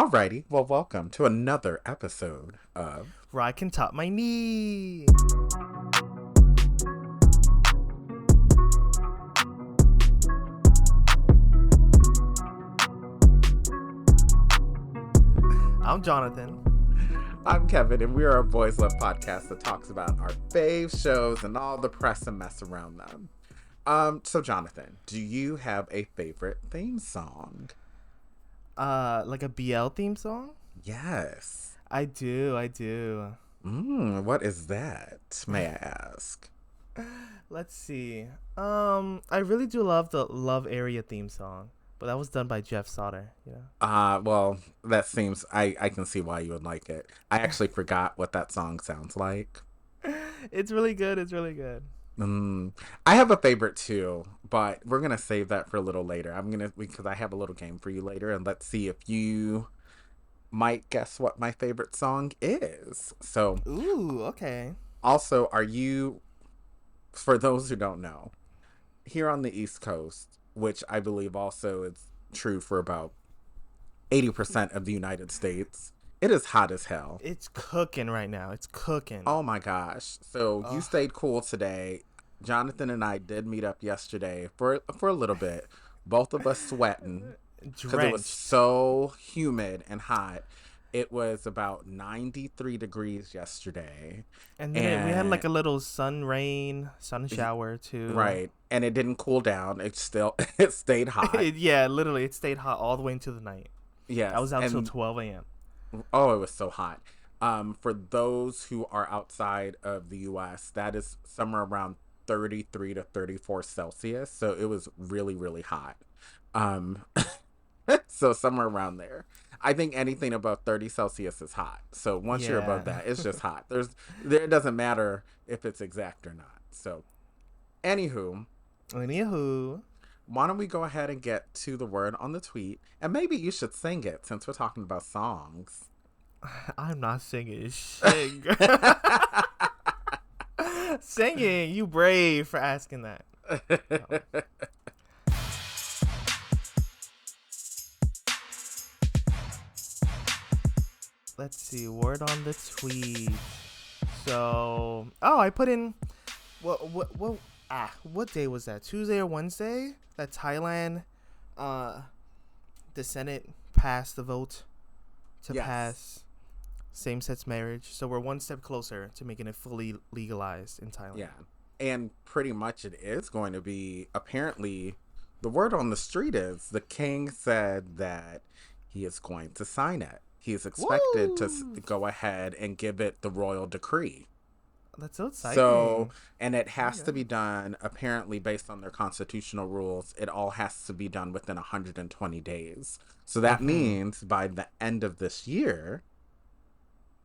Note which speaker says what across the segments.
Speaker 1: Alrighty, well, welcome to another episode of.
Speaker 2: Where I can top my knee. I'm Jonathan.
Speaker 1: I'm Kevin, and we are a Boys Love podcast that talks about our fave shows and all the press and mess around them. So Jonathan, do you have a favorite theme song?
Speaker 2: Like a BL theme song?
Speaker 1: Yes.
Speaker 2: I do.
Speaker 1: What is that, may I ask?
Speaker 2: Let's see. I really do love the Love Area theme song, but that was done by Jeff Sauter, you know?
Speaker 1: Well, that seems, I can see why you would like it. I actually forgot what that song sounds like.
Speaker 2: It's really good.
Speaker 1: I have a favorite too, but we're gonna save that for a little later. Because I have a little game for you later, and let's see if you might guess what my favorite song is. So,
Speaker 2: Ooh, okay.
Speaker 1: also, for those who don't know, here on the East Coast, which I believe also is true for about 80% of the United States, it is hot as hell.
Speaker 2: It's cooking right now. It's cooking.
Speaker 1: Oh my gosh. So you stayed cool today. Jonathan and I did meet up yesterday for a little bit. Both of us sweating because it was
Speaker 2: Drenched.
Speaker 1: so humid and hot. It was about 93 degrees yesterday.
Speaker 2: And then we had like a little sun shower too.
Speaker 1: Right. And it didn't cool down. It stayed hot.
Speaker 2: Yeah, literally, it stayed hot all the way into the night.
Speaker 1: Yes.
Speaker 2: I was out until 12 a.m.
Speaker 1: Oh, it was so hot. For those who are outside of the U.S., that is somewhere around 33 to 34 Celsius. So it was really, really hot. So somewhere around there. I think anything above 30 Celsius is hot. So once you're above that, it's just hot. It doesn't matter if it's exact or not. So, anywho, why don't we go ahead and get to the word on the tweet? And maybe you should sing it since we're talking about songs.
Speaker 2: I'm not singing shit. Singing, you brave for asking that. No. Let's see, word on the tweet. So, I put in what day was that? Tuesday or Wednesday? That Thailand, the Senate passed the vote to pass same-sex marriage. So we're one step closer to making it fully legalized in Thailand.
Speaker 1: Yeah, and pretty much it is going to be, apparently, the word on the street is the king said that he is going to sign it. He is expected to go ahead and give it the royal decree.
Speaker 2: That's so exciting.
Speaker 1: So, and it has to be done, apparently, based on their constitutional rules, it all has to be done within 120 days. So that means by the end of this year,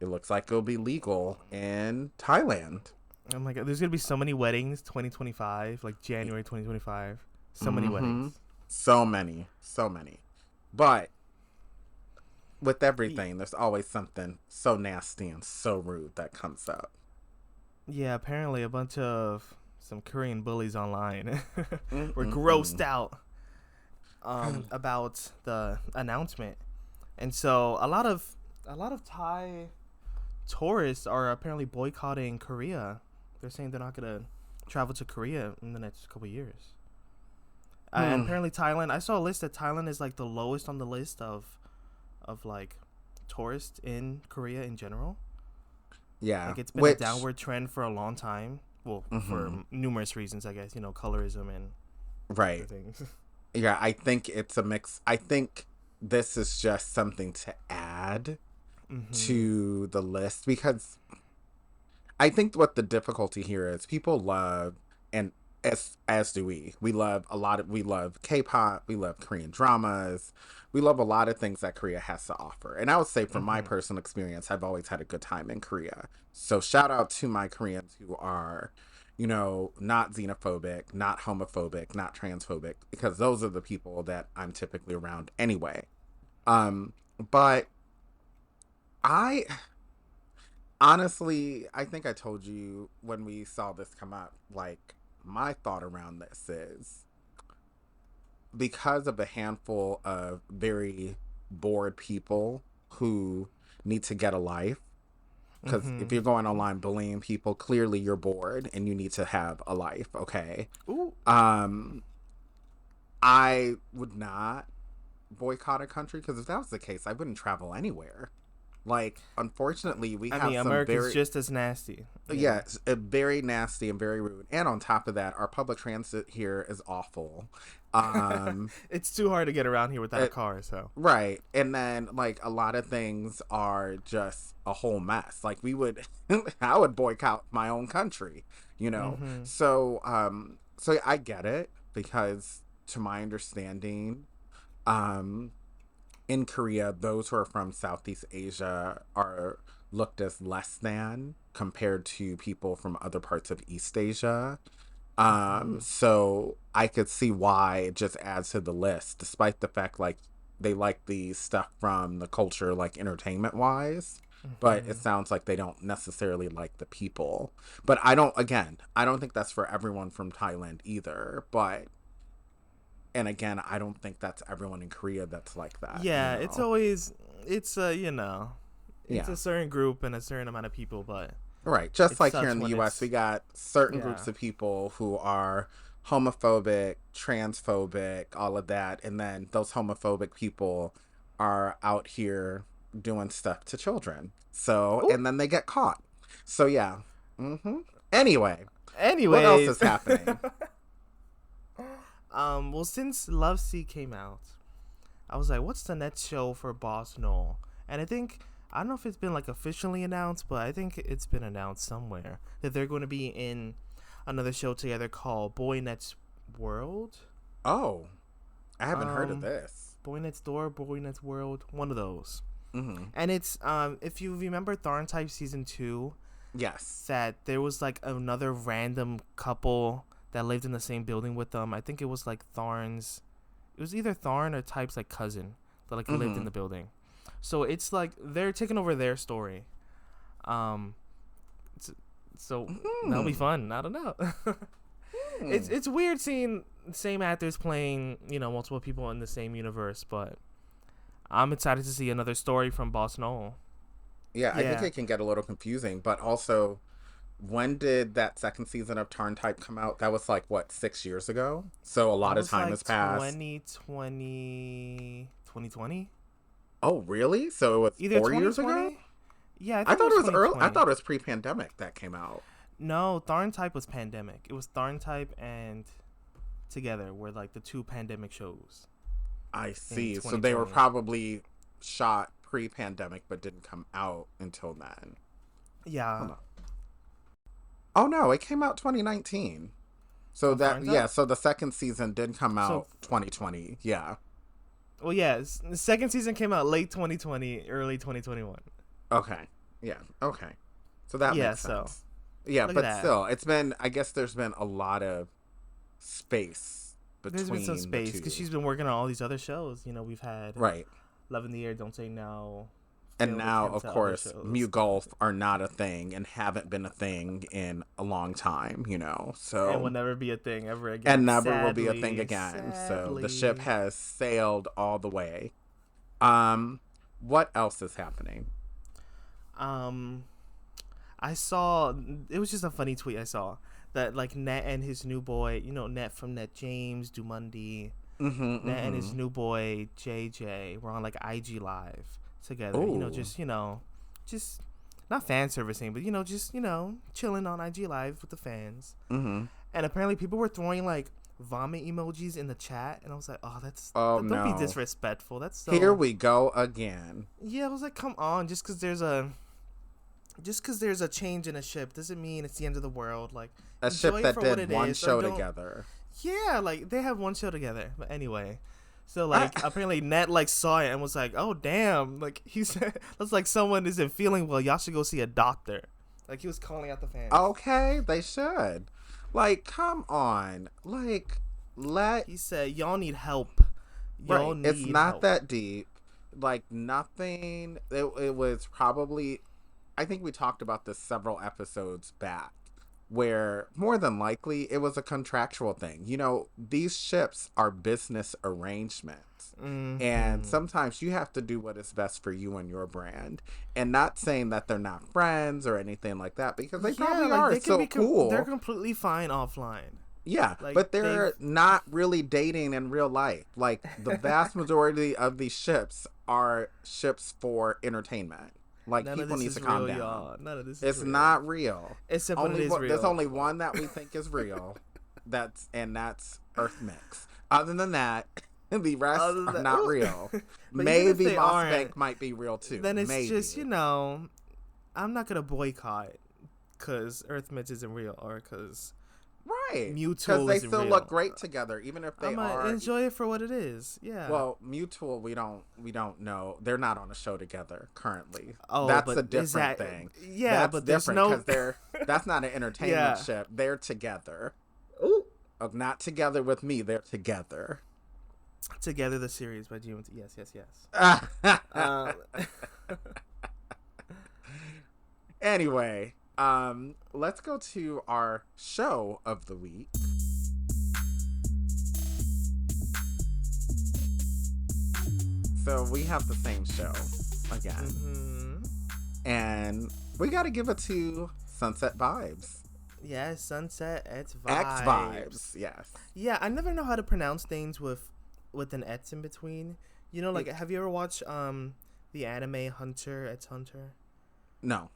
Speaker 1: it looks like it'll be legal in Thailand.
Speaker 2: Oh my God, there's going to be so many weddings, 2025, like January 2025. So many weddings.
Speaker 1: So many. But with everything, there's always something so nasty and so rude that comes up.
Speaker 2: Yeah, apparently a bunch of some Korean bullies online were grossed out about the announcement. And so a lot of Thai tourists are apparently boycotting Korea. They're saying they're not going to travel to Korea in the next couple of years. And apparently Thailand, I saw a list that Thailand is like the lowest on the list of like tourists in Korea in general.
Speaker 1: Yeah.
Speaker 2: Like it's been a downward trend for a long time. Well, for numerous reasons, I guess, colorism and
Speaker 1: right
Speaker 2: things.
Speaker 1: Yeah, I think it's a mix. I think this is just something to add to the list, because I think what the difficulty here is, people love, and as do we love K-pop, we love Korean dramas, we love a lot of things that Korea has to offer. And I would say from my personal experience, I've always had a good time in Korea. So shout out to my Koreans who are, not xenophobic, not homophobic, not transphobic, because those are the people that I'm typically around anyway. But honestly, I think I told you when we saw this come up, like, my thought around this is, because of a handful of very bored people who need to get a life. Because if
Speaker 2: Mm-hmm.
Speaker 1: you're going online bullying people, clearly you're bored and you need to have a life, okay?
Speaker 2: Ooh.
Speaker 1: Um, I would not boycott a country because if that was the case, I wouldn't travel anywhere. Like, unfortunately, we
Speaker 2: I
Speaker 1: have
Speaker 2: mean,
Speaker 1: some
Speaker 2: America's
Speaker 1: very,
Speaker 2: just as nasty. Yeah.
Speaker 1: yeah, very nasty and very rude. And on top of that, our public transit here is awful. Um,
Speaker 2: It's too hard to get around here without a
Speaker 1: it,
Speaker 2: car, so.
Speaker 1: right. And then, like, a lot of things are just a whole mess. Like, we would, I would boycott my own country, you know?
Speaker 2: Mm-hmm.
Speaker 1: So I get it because, to my understanding, um, in Korea, those who are from Southeast Asia are looked as less than compared to people from other parts of East Asia.
Speaker 2: Mm-hmm.
Speaker 1: So I could see why it just adds to the list, despite the fact like they like the stuff from the culture, like entertainment wise. But it
Speaker 2: Mm-hmm.
Speaker 1: sounds like they don't necessarily like the people. But I don't think that's for everyone from Thailand either. But, and again, I don't think that's everyone in Korea that's like that, you
Speaker 2: Yeah, it's
Speaker 1: know?
Speaker 2: always it's you know, it's
Speaker 1: Yeah.
Speaker 2: a certain group and a certain amount of people, but
Speaker 1: Right. Just
Speaker 2: it
Speaker 1: like here
Speaker 2: sucks
Speaker 1: in the
Speaker 2: when
Speaker 1: US, we
Speaker 2: it's
Speaker 1: got certain
Speaker 2: yeah.
Speaker 1: groups of people who are homophobic, transphobic, all of that. And then those homophobic people are out here doing stuff to children. So,
Speaker 2: Ooh.
Speaker 1: and then they get caught. So, yeah. hmm Anyway, what else
Speaker 2: Anyways,
Speaker 1: is happening?
Speaker 2: well, since Love Sea came out, I was like, what's the next show for Boss Noel? And I don't know if it's been like officially announced, but I think it's been announced somewhere that they're going to be in another show together called Boy Next World.
Speaker 1: Oh, I haven't heard of
Speaker 2: Um,
Speaker 1: this.
Speaker 2: Boy Next Door, Boy Next World, one of those.
Speaker 1: hmm
Speaker 2: And it's if you remember Tharn Type season 2,
Speaker 1: Yes.
Speaker 2: that there was like another random couple that lived in the same building with them. I think it was like Tharn's. It was either Tharn or Type's like cousin that like lived in
Speaker 1: hmm
Speaker 2: the building. So it's like they're taking over their story. Um, s- so that'll be
Speaker 1: hmm
Speaker 2: fun. I don't know. It's weird seeing same actors playing multiple people in the same universe, but I'm excited to see another story from Boss Noel.
Speaker 1: Yeah, I think
Speaker 2: Yeah,
Speaker 1: it can get a little confusing, but also when did that second season of Tarn Type come out? That was like what, 6 years ago? So a
Speaker 2: that
Speaker 1: lot of
Speaker 2: was
Speaker 1: time
Speaker 2: like
Speaker 1: has passed.
Speaker 2: 2020.
Speaker 1: Oh, really? So it was
Speaker 2: Either
Speaker 1: 4 years ago?
Speaker 2: 2020. Yeah, I
Speaker 1: I
Speaker 2: think it
Speaker 1: thought
Speaker 2: was
Speaker 1: it was early. I
Speaker 2: 2020.
Speaker 1: thought it was pre-pandemic that came out.
Speaker 2: No, Tharn Type was pandemic. It was Tharn Type and Together were like the two pandemic shows
Speaker 1: I
Speaker 2: in
Speaker 1: see. So they were
Speaker 2: 2020.
Speaker 1: probably shot pre-pandemic, but didn't come out until then.
Speaker 2: Yeah.
Speaker 1: Hold on. Oh no, it came out 2019. So
Speaker 2: Of
Speaker 1: that
Speaker 2: Tharn
Speaker 1: yeah.
Speaker 2: Type.
Speaker 1: So the second season did come
Speaker 2: So,
Speaker 1: out 2020. Yeah.
Speaker 2: well, yeah, the second season came out late 2020, early 2021.
Speaker 1: Okay. Yeah. Okay. So that
Speaker 2: Yeah.
Speaker 1: makes
Speaker 2: So
Speaker 1: sense. Yeah,
Speaker 2: look at
Speaker 1: but
Speaker 2: that.
Speaker 1: still, it's been. I guess there's been a lot of space
Speaker 2: There's been some
Speaker 1: between the
Speaker 2: space because
Speaker 1: two.
Speaker 2: she's been working on all these other shows. We've had
Speaker 1: Right.
Speaker 2: Love in the Air, Don't Say No,
Speaker 1: And
Speaker 2: Taylor with
Speaker 1: now,
Speaker 2: Him
Speaker 1: of
Speaker 2: to other
Speaker 1: course,
Speaker 2: shows,
Speaker 1: Mute Golf are not a thing and haven't been a thing in a long time, you know?
Speaker 2: and will
Speaker 1: So,
Speaker 2: never be a thing ever
Speaker 1: and
Speaker 2: again.
Speaker 1: never will be a thing
Speaker 2: Sadly,
Speaker 1: again. So the ship
Speaker 2: sadly.
Speaker 1: has sailed all the way. Um, what else is happening?
Speaker 2: Um, I saw it was just a funny tweet I saw that like Net and his new boy, Net from Net James, Dumundie,
Speaker 1: Mm-hmm,
Speaker 2: Net and
Speaker 1: mm-hmm.
Speaker 2: his new boy JJ were on like IG live together.
Speaker 1: Ooh.
Speaker 2: Just not fan servicing, but just chilling on IG live with the fans.
Speaker 1: Mm-hmm.
Speaker 2: And apparently people were throwing like vomit emojis in the chat, and I was like, oh,
Speaker 1: Oh,
Speaker 2: don't be
Speaker 1: no.
Speaker 2: disrespectful. That's
Speaker 1: Here
Speaker 2: so
Speaker 1: we go again.
Speaker 2: yeah. I was like, come on, just because there's a change in a ship doesn't mean it's the end of the world. Like,
Speaker 1: A
Speaker 2: enjoy
Speaker 1: ship
Speaker 2: it
Speaker 1: that
Speaker 2: for what
Speaker 1: did
Speaker 2: it
Speaker 1: one
Speaker 2: is, or
Speaker 1: show
Speaker 2: don't.
Speaker 1: together.
Speaker 2: Yeah, like they have one show together. But anyway, so
Speaker 1: I,
Speaker 2: like apparently Ned like saw it and was like, "Oh damn!" Like he said, "That's like someone isn't feeling well. Y'all should go see a doctor." Like he was calling out the fans.
Speaker 1: okay, they should. Like, come on. Like, let
Speaker 2: He said, "Y'all need help. Y'all
Speaker 1: right. It's
Speaker 2: need
Speaker 1: not
Speaker 2: help."
Speaker 1: that deep. Like nothing. It was probably. I think we talked about this several episodes back. where more than likely it was a contractual thing. You know, these ships are business arrangements. And sometimes you have to do what is best for you and your brand. And not saying that they're not friends or anything like that, because they probably
Speaker 2: like
Speaker 1: are.
Speaker 2: they
Speaker 1: It's
Speaker 2: can
Speaker 1: so
Speaker 2: be
Speaker 1: cool.
Speaker 2: they're completely fine offline.
Speaker 1: Yeah,
Speaker 2: Like
Speaker 1: but they're not really dating in real life. Like, the vast majority of these ships are ships for entertainment. Like,
Speaker 2: none of
Speaker 1: people
Speaker 2: this
Speaker 1: need to
Speaker 2: is
Speaker 1: calm
Speaker 2: real,
Speaker 1: down.
Speaker 2: y'all. None of this is
Speaker 1: It's
Speaker 2: real.
Speaker 1: not real.
Speaker 2: Except when it is real.
Speaker 1: There's only one that we think is real. That's Earth Mix. Other than that, the rest are not real. Maybe Moss Bank might be real too.
Speaker 2: Then it's
Speaker 1: Maybe.
Speaker 2: just, you know, I'm not gonna boycott because Earth Mix isn't real, or because Mutual
Speaker 1: because they
Speaker 2: isn't
Speaker 1: still
Speaker 2: real.
Speaker 1: look great together, even if they
Speaker 2: I'm
Speaker 1: are.
Speaker 2: enjoy it for what it is. Yeah.
Speaker 1: Well, Mutual, we don't know. They're not on a show together currently.
Speaker 2: Oh,
Speaker 1: that's
Speaker 2: but
Speaker 1: a different thing.
Speaker 2: Yeah,
Speaker 1: that's
Speaker 2: but
Speaker 1: different because that's not an entertainment
Speaker 2: Yeah.
Speaker 1: ship. They're together.
Speaker 2: Ooh.
Speaker 1: Oh, not together with me. They're together.
Speaker 2: Together, the series by GMMTV. Yes.
Speaker 1: Anyway, let's go to our show of the week. So we have the same show again, and we got to give it to Sunset Vibes.
Speaker 2: Yes, Sunset X
Speaker 1: Vibes. Yes.
Speaker 2: Yeah, I never know how to pronounce things with an X in between. You know, like, have you ever watched the anime Hunter x Hunter?
Speaker 1: No.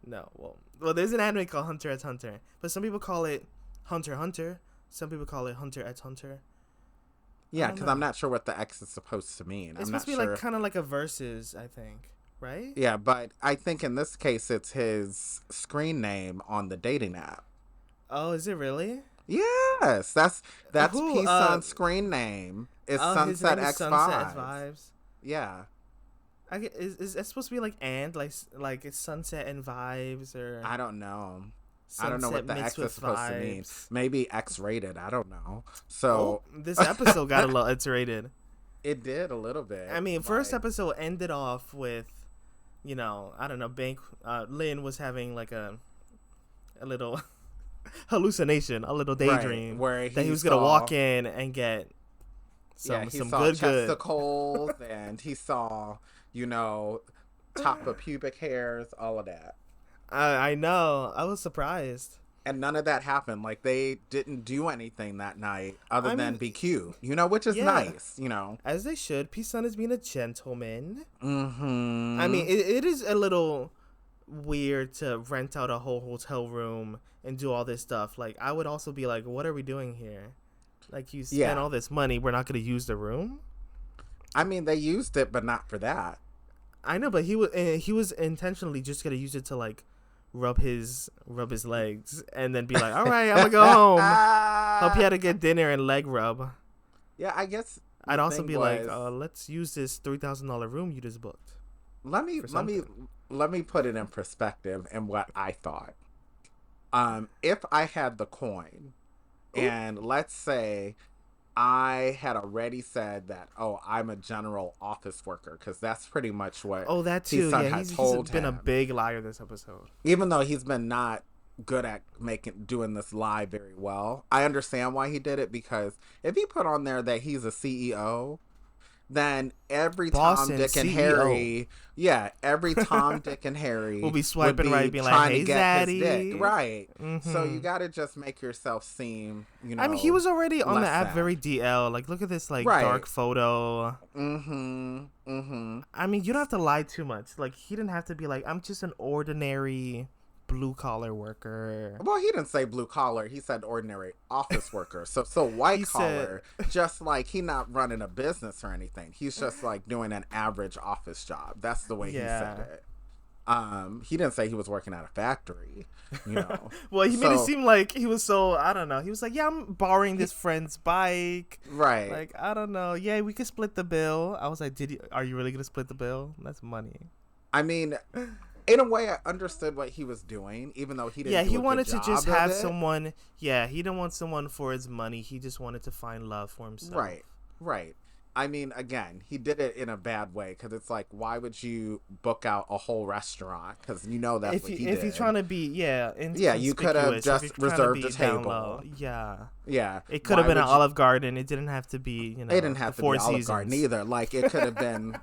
Speaker 2: Well, there's an anime called Hunter x Hunter, but some people call it Hunter x Hunter. Some people call it Hunter x Hunter.
Speaker 1: Yeah, because I'm not sure what the X is supposed to mean.
Speaker 2: It's supposed to be like kind of like a versus, I think, right?
Speaker 1: Yeah, but I think in this case it's his screen name on the dating app.
Speaker 2: Oh, is it really?
Speaker 1: Yes, that's P Sun's screen name. It's Sunset X Vibes. Yeah.
Speaker 2: Is it supposed to be like it's Sunset and Vibes, or
Speaker 1: I don't know.
Speaker 2: Sunset
Speaker 1: I don't know what the X is supposed to mean. Maybe X-rated. I don't know. So
Speaker 2: this episode got a little X-rated.
Speaker 1: It did a little bit.
Speaker 2: I mean, first episode ended off with, you know, I don't know, Lynn was having like a little hallucination, a little daydream,
Speaker 1: where
Speaker 2: he was gonna walk in and get some good
Speaker 1: chesticles, and he saw, you know, top of pubic hairs, all of that.
Speaker 2: I know. I was surprised.
Speaker 1: And none of that happened. Like, they didn't do anything that night other than be cute, you know, which is nice, you know.
Speaker 2: As they should. P-Sun is being a gentleman.
Speaker 1: Mm-hmm.
Speaker 2: I mean, it is a little weird to rent out a whole hotel room and do all this stuff. Like, I would also be like, what are we doing here? Like, you spent all this money, we're not going to use the room?
Speaker 1: I mean, they used it, but not for that.
Speaker 2: I know, but he was intentionally just going to use it to, like, rub his legs and then be like, all right, I'm gonna go home. Hope you had a good dinner and leg rub.
Speaker 1: Yeah, I guess
Speaker 2: I'd also be like, let's use this $3,000 room you just booked.
Speaker 1: Let me put it in perspective and what I thought. If I had the coin, and let's say I had already said that, I'm a general office worker, because that's pretty much what
Speaker 2: that too.
Speaker 1: Yeah,
Speaker 2: he's been a big liar this episode.
Speaker 1: Even though he's been not good at doing this lie very well, I understand why he did it, because if he put on there that he's a CEO, then every Tom, Dick, and Harry, every Tom, Dick, and Harry
Speaker 2: will be swiping right, being like, "Hey, Zaddy,"
Speaker 1: right? Mm-hmm. So you gotta just make yourself seem, you know.
Speaker 2: I mean, he was already on the app
Speaker 1: sad.
Speaker 2: very DL. Like, look at this, like, dark photo.
Speaker 1: Mm-hmm. Mm-hmm.
Speaker 2: I mean, you don't have to lie too much. Like, he didn't have to be like, "I'm just an ordinary blue collar worker."
Speaker 1: Well, he didn't say blue collar. He said ordinary office worker. So white collar, just like he not running a business or anything. He's just like doing an average office job. That's the way he said it. He didn't say he was working at a factory, you know.
Speaker 2: Well, he made it seem like he was so, I don't know. He was like, yeah, I'm borrowing this friend's bike.
Speaker 1: Right.
Speaker 2: Like, I don't know. Yeah, we could split the bill. I was like, are you really going to split the bill? That's money.
Speaker 1: I mean, in a way, I understood what he was doing, even though he didn't.
Speaker 2: Yeah,
Speaker 1: he
Speaker 2: wanted to just have someone. Yeah, he didn't want someone for his money. He just wanted to find love for himself.
Speaker 1: Right. I mean, again, he did it in a bad way because it's like, why would you book out a whole restaurant? Because you know that's what he
Speaker 2: If you're
Speaker 1: did.
Speaker 2: trying to be
Speaker 1: Yeah, you could have
Speaker 2: inconspicuous, if you're
Speaker 1: just
Speaker 2: trying to
Speaker 1: reserved a
Speaker 2: be down low,
Speaker 1: table.
Speaker 2: yeah,
Speaker 1: Yeah,
Speaker 2: it could have
Speaker 1: why
Speaker 2: been an
Speaker 1: would you?
Speaker 2: Olive Garden. It didn't have to be
Speaker 1: It didn't
Speaker 2: the
Speaker 1: have to be
Speaker 2: Four
Speaker 1: Olive Garden
Speaker 2: Seasons.
Speaker 1: either. Like it could have been,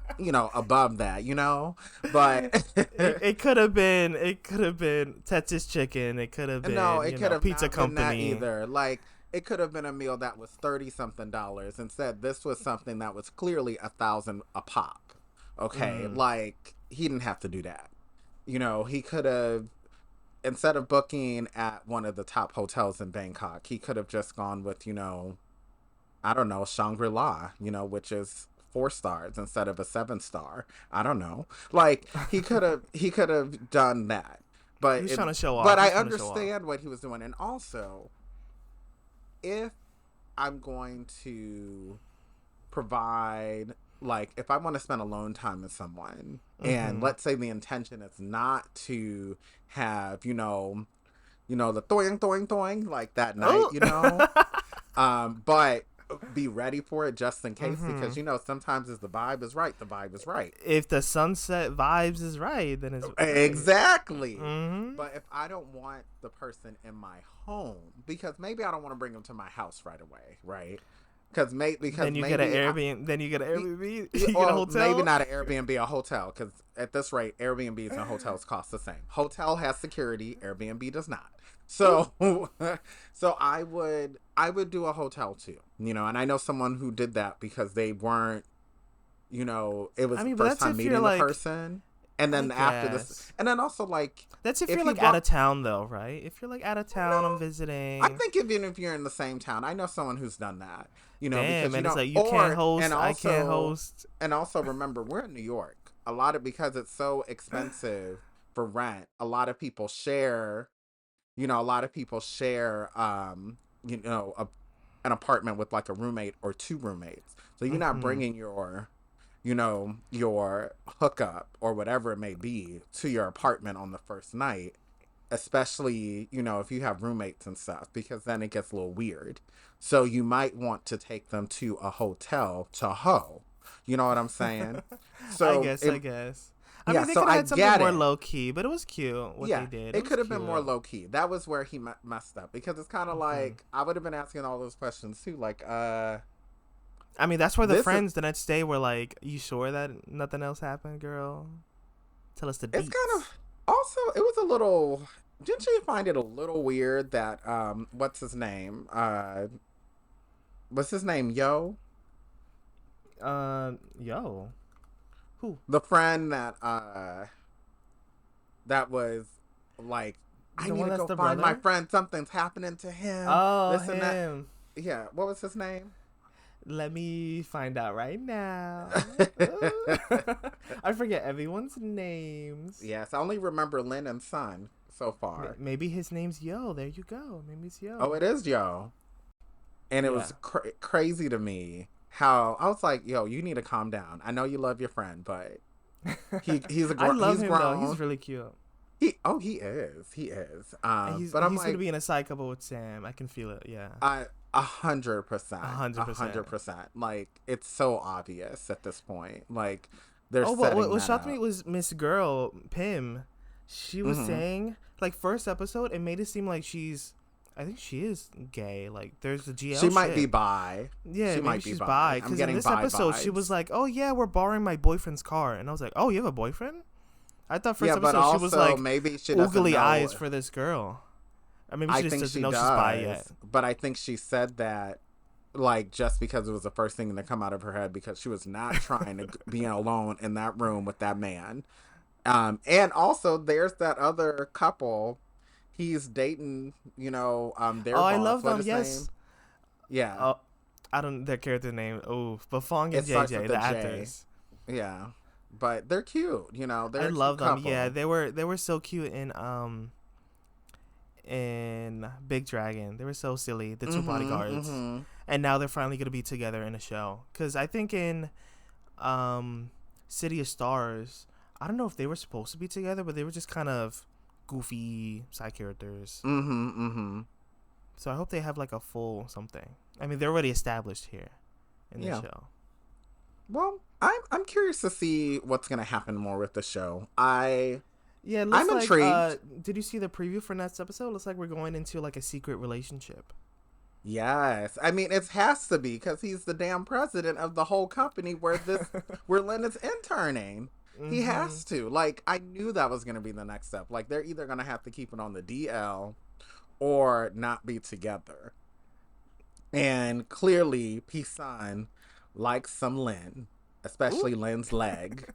Speaker 1: above that, But
Speaker 2: It could have been Texas Chicken. It could have
Speaker 1: no,
Speaker 2: been
Speaker 1: it could have
Speaker 2: Pizza
Speaker 1: not been that
Speaker 2: Company.
Speaker 1: either. Like it could have been a meal that was 30 something dollars. Instead, this was something that was clearly 1,000 a pop. Okay,
Speaker 2: Mm.
Speaker 1: like he didn't have to do that. He could have, instead of booking at one of the top hotels in Bangkok, he could have just gone with, I don't know, Shangri-La, which is 4 stars instead of a 7 star. I don't know. Like he could have done that.
Speaker 2: He
Speaker 1: But
Speaker 2: was
Speaker 1: it,
Speaker 2: trying to show off.
Speaker 1: but
Speaker 2: He
Speaker 1: I
Speaker 2: was trying to show off.
Speaker 1: understand what he was doing. And also, if I'm going to provide, like, if I want to spend alone time with someone, and
Speaker 2: Mm-hmm.
Speaker 1: let's say the intention is not to have, the toing toing toing like that night,
Speaker 2: Oh.
Speaker 1: but be ready for it just in case,
Speaker 2: Mm-hmm.
Speaker 1: because sometimes if the vibe is right, the vibe is right.
Speaker 2: If the sunset vibes is right, then it's right.
Speaker 1: Exactly.
Speaker 2: Mm-hmm.
Speaker 1: But if I don't want the person in my home, because maybe I don't want to bring them to my house right away, right? Because
Speaker 2: Then you get an
Speaker 1: maybe
Speaker 2: Airbnb. Then you get an Airbnb. You get a
Speaker 1: or
Speaker 2: hotel.
Speaker 1: maybe not an Airbnb, a hotel, because at this rate, Airbnbs and hotels cost the same. Hotel has security, Airbnb does not. So, so I would do a hotel too, and I know someone who did that because they weren't, it was
Speaker 2: I
Speaker 1: the
Speaker 2: mean, but
Speaker 1: first
Speaker 2: that's
Speaker 1: time
Speaker 2: if you're
Speaker 1: meeting the
Speaker 2: like,
Speaker 1: person, and
Speaker 2: I
Speaker 1: then after this,
Speaker 2: guess.
Speaker 1: and then also like
Speaker 2: That's if
Speaker 1: if
Speaker 2: you're
Speaker 1: you
Speaker 2: like out
Speaker 1: brought,
Speaker 2: of town though, right? If you're like out of town, I'm
Speaker 1: no, I
Speaker 2: visiting.
Speaker 1: think even if you're in the same town, I know someone who's done that,
Speaker 2: Damn,
Speaker 1: because
Speaker 2: and it's like you can't
Speaker 1: or
Speaker 2: host, I can't host.
Speaker 1: and also remember we're in New York. A lot of because it's so expensive for rent. A lot of people share, an apartment with like a roommate or two roommates. So you're not
Speaker 2: Mm-hmm.
Speaker 1: bringing your hookup or whatever it may be to your apartment on the first night, especially, if you have roommates and stuff, because then it gets a little weird. So you might want to take them to a hotel to hoe. You know what I'm saying?
Speaker 2: I
Speaker 1: So
Speaker 2: guess,
Speaker 1: it,
Speaker 2: I guess. I
Speaker 1: yeah,
Speaker 2: mean, they
Speaker 1: so
Speaker 2: could have
Speaker 1: I
Speaker 2: had something
Speaker 1: get
Speaker 2: more
Speaker 1: it.
Speaker 2: low key, but it was cute what they
Speaker 1: Yeah,
Speaker 2: did. It
Speaker 1: it
Speaker 2: was
Speaker 1: could have been
Speaker 2: cute.
Speaker 1: more low key. That was where he messed up, because it's kind of
Speaker 2: Hmm.
Speaker 1: like I would have been asking all those questions too. Like,
Speaker 2: I mean, that's where the
Speaker 1: this is
Speaker 2: friends the next day were like, "You sure that nothing else happened, girl? Tell us the
Speaker 1: it's kind
Speaker 2: deets."
Speaker 1: of also it was a little. Didn't you find it a little weird that what's his name? What's his name?
Speaker 2: Yo, who?
Speaker 1: The friend that was like, I
Speaker 2: The
Speaker 1: need
Speaker 2: one
Speaker 1: to
Speaker 2: that's
Speaker 1: go
Speaker 2: the
Speaker 1: find my
Speaker 2: brother?
Speaker 1: friend. Something's happening to him.
Speaker 2: Oh,
Speaker 1: This and that.
Speaker 2: him.
Speaker 1: Yeah. What was his name?
Speaker 2: Let me find out right now. I forget everyone's names.
Speaker 1: Yes, I only remember Lynn and Son so far.
Speaker 2: Maybe his name's Yo. There you go. Maybe it's
Speaker 1: Oh,
Speaker 2: Yo.
Speaker 1: it is Yo. And it
Speaker 2: Yeah.
Speaker 1: was crazy to me how I was like, yo, you need to calm down. I know you love your friend, but
Speaker 2: I love
Speaker 1: he's
Speaker 2: him though. He's
Speaker 1: grown.
Speaker 2: really cute.
Speaker 1: He is.
Speaker 2: And
Speaker 1: But I'm
Speaker 2: he's gonna
Speaker 1: like,
Speaker 2: be in a side couple with Sam. I can feel it. Yeah.
Speaker 1: I 100%,
Speaker 2: a
Speaker 1: a
Speaker 2: hundred
Speaker 1: hundred
Speaker 2: percent.
Speaker 1: percent. Like it's so obvious at this point. Like they're
Speaker 2: Oh,
Speaker 1: setting
Speaker 2: what
Speaker 1: that
Speaker 2: shocked me
Speaker 1: up.
Speaker 2: was Miss Girl Pim. She was
Speaker 1: Hmm.
Speaker 2: saying like first episode, it made it seem like she's. I think she is gay. Like there's the
Speaker 1: She
Speaker 2: GL
Speaker 1: might be
Speaker 2: shit.
Speaker 1: bi.
Speaker 2: Yeah,
Speaker 1: She
Speaker 2: maybe
Speaker 1: might be
Speaker 2: she's
Speaker 1: bi.
Speaker 2: bi.
Speaker 1: I'm
Speaker 2: Because in
Speaker 1: getting
Speaker 2: this
Speaker 1: bi
Speaker 2: episode, she was
Speaker 1: vibes.
Speaker 2: like, "Oh yeah, we're borrowing my boyfriend's car," and I was like, "Oh, you have a boyfriend?" I thought first
Speaker 1: Yeah, but
Speaker 2: episode she was
Speaker 1: also
Speaker 2: like
Speaker 1: maybe she doesn't
Speaker 2: oogly eyes
Speaker 1: know.
Speaker 2: for this girl. Or maybe
Speaker 1: I
Speaker 2: she just
Speaker 1: think
Speaker 2: doesn't
Speaker 1: she
Speaker 2: know she's bi
Speaker 1: does,
Speaker 2: yet.
Speaker 1: but I think she said that like just because it was the first thing to come out of her head, because she was not trying to be alone in that room with that man. And also there's that other couple. He's dating, their
Speaker 2: Oh, I
Speaker 1: boss.
Speaker 2: love
Speaker 1: What
Speaker 2: them.
Speaker 1: his name?
Speaker 2: Yes.
Speaker 1: Yeah,
Speaker 2: Oh, I don't their character name. Oh, but Fong
Speaker 1: it
Speaker 2: and
Speaker 1: starts
Speaker 2: JJ,
Speaker 1: with a
Speaker 2: the
Speaker 1: J.
Speaker 2: actors.
Speaker 1: Yeah, but they're cute.
Speaker 2: I
Speaker 1: They're a cute
Speaker 2: love them. Yeah,
Speaker 1: couple.
Speaker 2: they were so cute in Big Dragon. They were so silly. The two
Speaker 1: Mm-hmm.
Speaker 2: bodyguards,
Speaker 1: Mm-hmm.
Speaker 2: and now they're finally gonna be together in a show. Cause I think in City of Stars, I don't know if they were supposed to be together, but they were just kind of goofy side characters.
Speaker 1: Mm-hmm. Mm-hmm.
Speaker 2: So I hope they have like a full something. I mean, they're already established here in the
Speaker 1: Yeah.
Speaker 2: show.
Speaker 1: Well, I'm curious to see what's gonna happen more with the show.
Speaker 2: Yeah, it looks
Speaker 1: I'm
Speaker 2: like.
Speaker 1: intrigued.
Speaker 2: Did you see the preview for next episode? It looks like we're going into like a secret relationship.
Speaker 1: Yes, I mean it has to be because he's the damn president of the whole company where Lynn is interning. He
Speaker 2: Mm-hmm.
Speaker 1: has to. Like I knew that was gonna be the next step. Like they're either gonna have to keep it on the DL or not be together. And clearly, Pisan likes some Lynn,
Speaker 2: Ooh.
Speaker 1: especially Lynn's leg.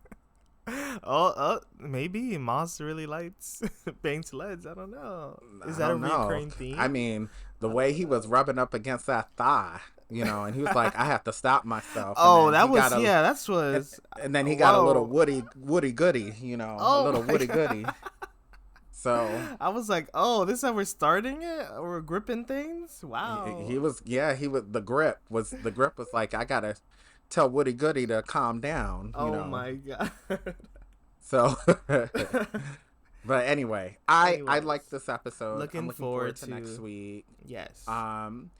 Speaker 2: Maybe Moss really likes banged legs. I don't know. Is
Speaker 1: I
Speaker 2: that a
Speaker 1: don't know.
Speaker 2: reoccurring
Speaker 1: I
Speaker 2: theme?
Speaker 1: mean, the
Speaker 2: I
Speaker 1: way
Speaker 2: don't
Speaker 1: he was
Speaker 2: know.
Speaker 1: rubbing up against that thigh, and he was like, "I have to stop myself," and
Speaker 2: Oh,
Speaker 1: then
Speaker 2: that
Speaker 1: he got
Speaker 2: was
Speaker 1: a,
Speaker 2: yeah. That
Speaker 1: and,
Speaker 2: was
Speaker 1: and then he got a little
Speaker 2: whoa.
Speaker 1: woody goody, a
Speaker 2: Oh
Speaker 1: little
Speaker 2: my
Speaker 1: woody
Speaker 2: god.
Speaker 1: goody. So
Speaker 2: I was like, oh, this is how we're starting it. We're gripping things.
Speaker 1: he
Speaker 2: Wow.
Speaker 1: was, yeah, he was the grip was like, I gotta tell Woody Goody to calm down,
Speaker 2: Oh my god.
Speaker 1: So, but anyway, I like
Speaker 2: Anyways,
Speaker 1: this episode. I'm
Speaker 2: looking
Speaker 1: looking forward
Speaker 2: forward
Speaker 1: to next
Speaker 2: to
Speaker 1: week.
Speaker 2: yes,
Speaker 1: Um,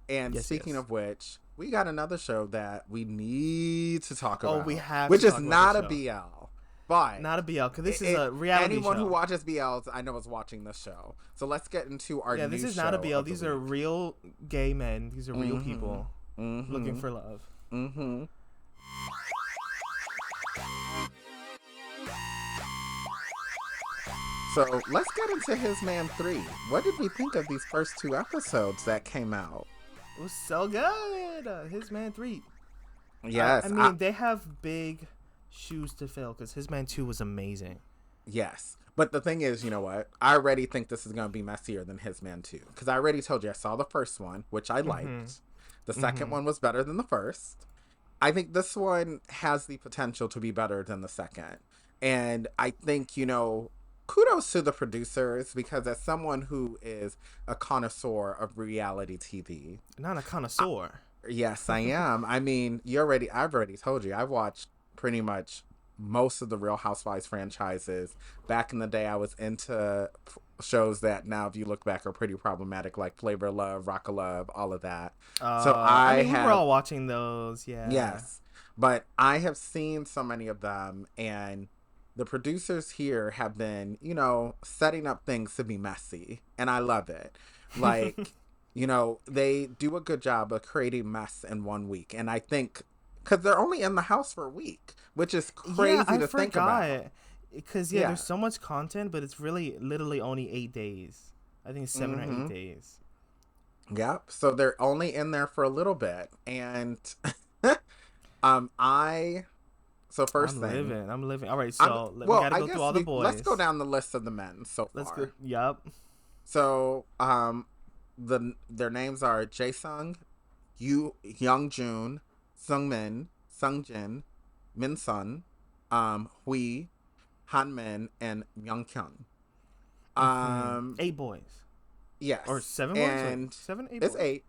Speaker 1: and
Speaker 2: yes,
Speaker 1: speaking
Speaker 2: yes.
Speaker 1: of which, we got another show that we need to talk
Speaker 2: Oh, we
Speaker 1: about,
Speaker 2: have to
Speaker 1: which is
Speaker 2: talk about the
Speaker 1: not a
Speaker 2: show.
Speaker 1: BL, but
Speaker 2: Not a BL, because this is
Speaker 1: it
Speaker 2: a reality
Speaker 1: anyone who
Speaker 2: show.
Speaker 1: watches BLs I know is watching this show. So let's get into our
Speaker 2: Yeah, this
Speaker 1: new
Speaker 2: is not a
Speaker 1: show
Speaker 2: BL.
Speaker 1: of the
Speaker 2: These are
Speaker 1: week.
Speaker 2: real gay men. These are real
Speaker 1: Mm-hmm.
Speaker 2: people looking
Speaker 1: Mm-hmm.
Speaker 2: for love.
Speaker 1: Mm-hmm. So let's get into His Man 3. What did we think of these first two episodes that came out?
Speaker 2: It was so good. His Man 3. I
Speaker 1: Yes,
Speaker 2: mean, they have big shoes to fill because His Man 2 was amazing.
Speaker 1: yes. But the thing is, you know what? I already think this is going to be messier than His Man 2. Because I already told you I saw the first one, which I
Speaker 2: Mm-hmm.
Speaker 1: liked. The second
Speaker 2: Mm-hmm.
Speaker 1: one was better than the first. I think this one has the potential to be better than the second. And I think, kudos to the producers because as someone who is a connoisseur of reality TV,
Speaker 2: Not a connoisseur.
Speaker 1: yes, I am. I mean, I've already told you, I've watched pretty much most of the Real Housewives franchises. Back in the day, I was into shows that now, if you look back, are pretty problematic, like Flavor of Love, Rock of Love, all of that. So
Speaker 2: I
Speaker 1: I
Speaker 2: mean, we were
Speaker 1: have,
Speaker 2: all watching those. Yeah.
Speaker 1: yes, but I have seen so many of them, and the producers here have been, setting up things to be messy, and I love it. Like, they do a good job of creating mess in 1 week, and I think because they're only in the house for a week, which is
Speaker 2: Yeah,
Speaker 1: crazy
Speaker 2: I
Speaker 1: to think about.
Speaker 2: forgot. Because, yeah, there's
Speaker 1: Yeah.
Speaker 2: so much content, but it's really literally only 8 days. I think it's 7 or 8
Speaker 1: Mm-hmm.
Speaker 2: days.
Speaker 1: Yep. So they're only in there for a little bit, and I. So first
Speaker 2: I'm
Speaker 1: thing,
Speaker 2: living. I'm living. All right,
Speaker 1: I'm
Speaker 2: so we
Speaker 1: well.
Speaker 2: got to
Speaker 1: I
Speaker 2: go through
Speaker 1: guess
Speaker 2: all the
Speaker 1: let's go
Speaker 2: boys.
Speaker 1: down the list of the men so
Speaker 2: Let's go.
Speaker 1: far.
Speaker 2: Yup.
Speaker 1: So their names are Jae-sung, Young Jun, Sungmin, Sungjin, Minsun, Hui, Hanmin, and Myungkyun.
Speaker 2: Mm-hmm.
Speaker 1: Um,
Speaker 2: 8 boys. Or
Speaker 1: yes,
Speaker 2: 7 boys? Wait,
Speaker 1: and
Speaker 2: 7, 8
Speaker 1: it's
Speaker 2: boys?
Speaker 1: 8.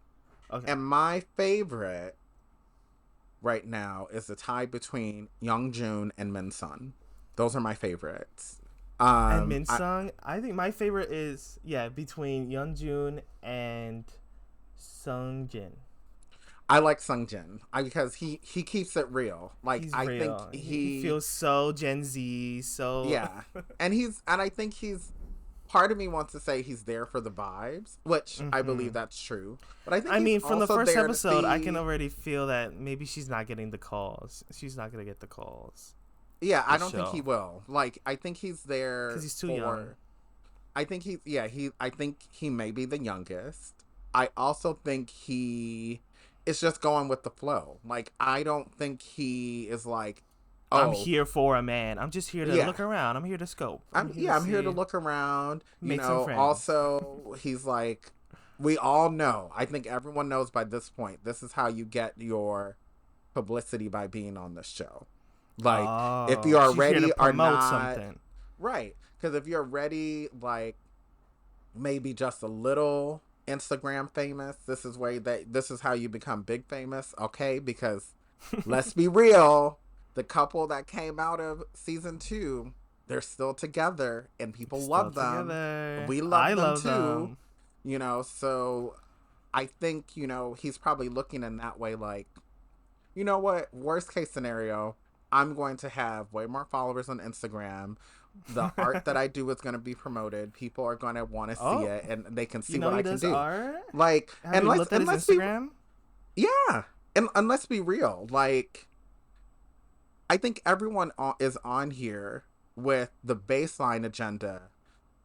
Speaker 2: Okay.
Speaker 1: And my favorite right now is the tie between Youngjun and Minsun. Those are my favorites.
Speaker 2: And
Speaker 1: I
Speaker 2: Minsung, I think my favorite is, yeah, between Yeonjun and Sungjin.
Speaker 1: I like Sungjin because he keeps it real. Like
Speaker 2: He's
Speaker 1: I think
Speaker 2: real. He feels so Gen Z, so.
Speaker 1: yeah, and I think he's. Part of me wants to say he's there for the vibes, which I
Speaker 2: Mm-hmm.
Speaker 1: believe that's true. But I think
Speaker 2: I
Speaker 1: he's
Speaker 2: mean, from the
Speaker 1: also
Speaker 2: first
Speaker 1: there to
Speaker 2: episode, I can
Speaker 1: see.
Speaker 2: already feel that maybe she's not getting the calls. She's not gonna get the calls
Speaker 1: Yeah, I
Speaker 2: this
Speaker 1: don't think he
Speaker 2: show
Speaker 1: will. Like I think he's
Speaker 2: because
Speaker 1: there
Speaker 2: he's too young.
Speaker 1: for. I think I think he may be the youngest. I also think he is just going with the flow. Like I don't think he is like,
Speaker 2: I'm
Speaker 1: oh,
Speaker 2: here for a man. I'm just here to
Speaker 1: yeah.
Speaker 2: look around. I'm here to scope. I'm here to
Speaker 1: I'm here to
Speaker 2: see,
Speaker 1: look around.
Speaker 2: make some friends.
Speaker 1: Also he's like we all know. I think everyone knows by this point. This is how you get your publicity by being on the show. Like if you
Speaker 2: Oh, she's here to
Speaker 1: already are
Speaker 2: promote
Speaker 1: not
Speaker 2: something.
Speaker 1: right, because if you're already like maybe just a little Instagram famous, this is how you become big famous, okay? Because let's be real, the couple that came out of season 2, they're still together and people
Speaker 2: Still
Speaker 1: love them.
Speaker 2: together.
Speaker 1: We
Speaker 2: I
Speaker 1: love them
Speaker 2: love
Speaker 1: too,
Speaker 2: them.
Speaker 1: so I think, he's probably looking in that way like you know what? Worst case scenario, I'm going to have way more followers on Instagram. The art that I do is going to be promoted. People are going to want to see
Speaker 2: Oh,
Speaker 1: it, and they can
Speaker 2: you
Speaker 1: see
Speaker 2: know
Speaker 1: what
Speaker 2: he
Speaker 1: I can
Speaker 2: does
Speaker 1: do.
Speaker 2: art.
Speaker 1: Like,
Speaker 2: Have you looked at
Speaker 1: and
Speaker 2: his
Speaker 1: let's be,
Speaker 2: Instagram?
Speaker 1: yeah, and let's be real. Like, I think everyone is on here with the baseline agenda.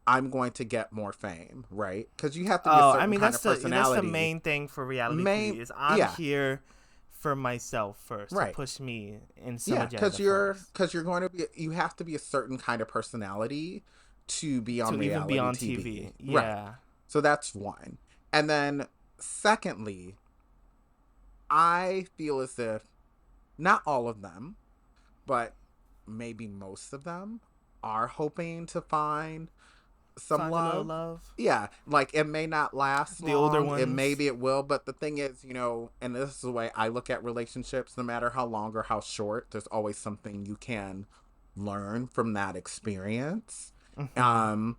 Speaker 1: I'm going to get more fame, right? Because you have to be a
Speaker 2: Oh, I
Speaker 1: certain
Speaker 2: mean
Speaker 1: kind of
Speaker 2: that's the
Speaker 1: personality.
Speaker 2: main thing for reality
Speaker 1: Main,
Speaker 2: TV is I'm
Speaker 1: yeah,
Speaker 2: here for myself first to
Speaker 1: right.
Speaker 2: push me in some
Speaker 1: Yeah,
Speaker 2: agenda first
Speaker 1: because you're going to be you have to be a certain kind of personality to be on
Speaker 2: to even be
Speaker 1: reality
Speaker 2: on
Speaker 1: TV.
Speaker 2: TV.
Speaker 1: Right.
Speaker 2: Yeah,
Speaker 1: So that's one. And then secondly, I feel as if not all of them, but maybe most of them are hoping to find some
Speaker 2: find a little
Speaker 1: love.
Speaker 2: love.
Speaker 1: Yeah, like it may not last
Speaker 2: The older
Speaker 1: long. It
Speaker 2: ones.
Speaker 1: maybe it will, but the thing is, and this is the way I look at relationships. No matter how long or how short, there's always something you can learn from that experience.
Speaker 2: Hmm.
Speaker 1: Um,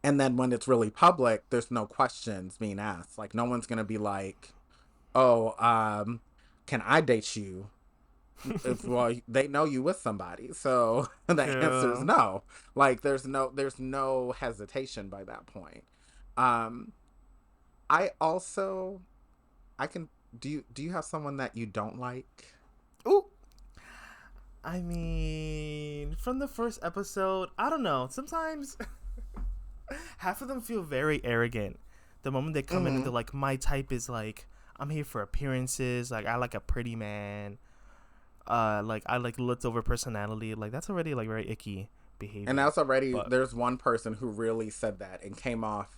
Speaker 1: and then when it's really public, there's no questions being asked. Like no one's gonna be like, "Oh, can I date you?" If well they know you with somebody, so the answer is
Speaker 2: True.
Speaker 1: no. Like there's no hesitation by that point. um I also I can do you have someone that you don't like?
Speaker 2: Ooh. I mean, from the first episode, I don't know. Sometimes half of them feel very arrogant. The moment they come in and
Speaker 1: Mm-hmm.
Speaker 2: they're like, my type is like, I'm here for appearances. Like, I like a pretty man. Like I like looked over personality. Like that's already like very icky
Speaker 1: And
Speaker 2: behavior.
Speaker 1: that's already
Speaker 2: But
Speaker 1: there's one person who really said that and came off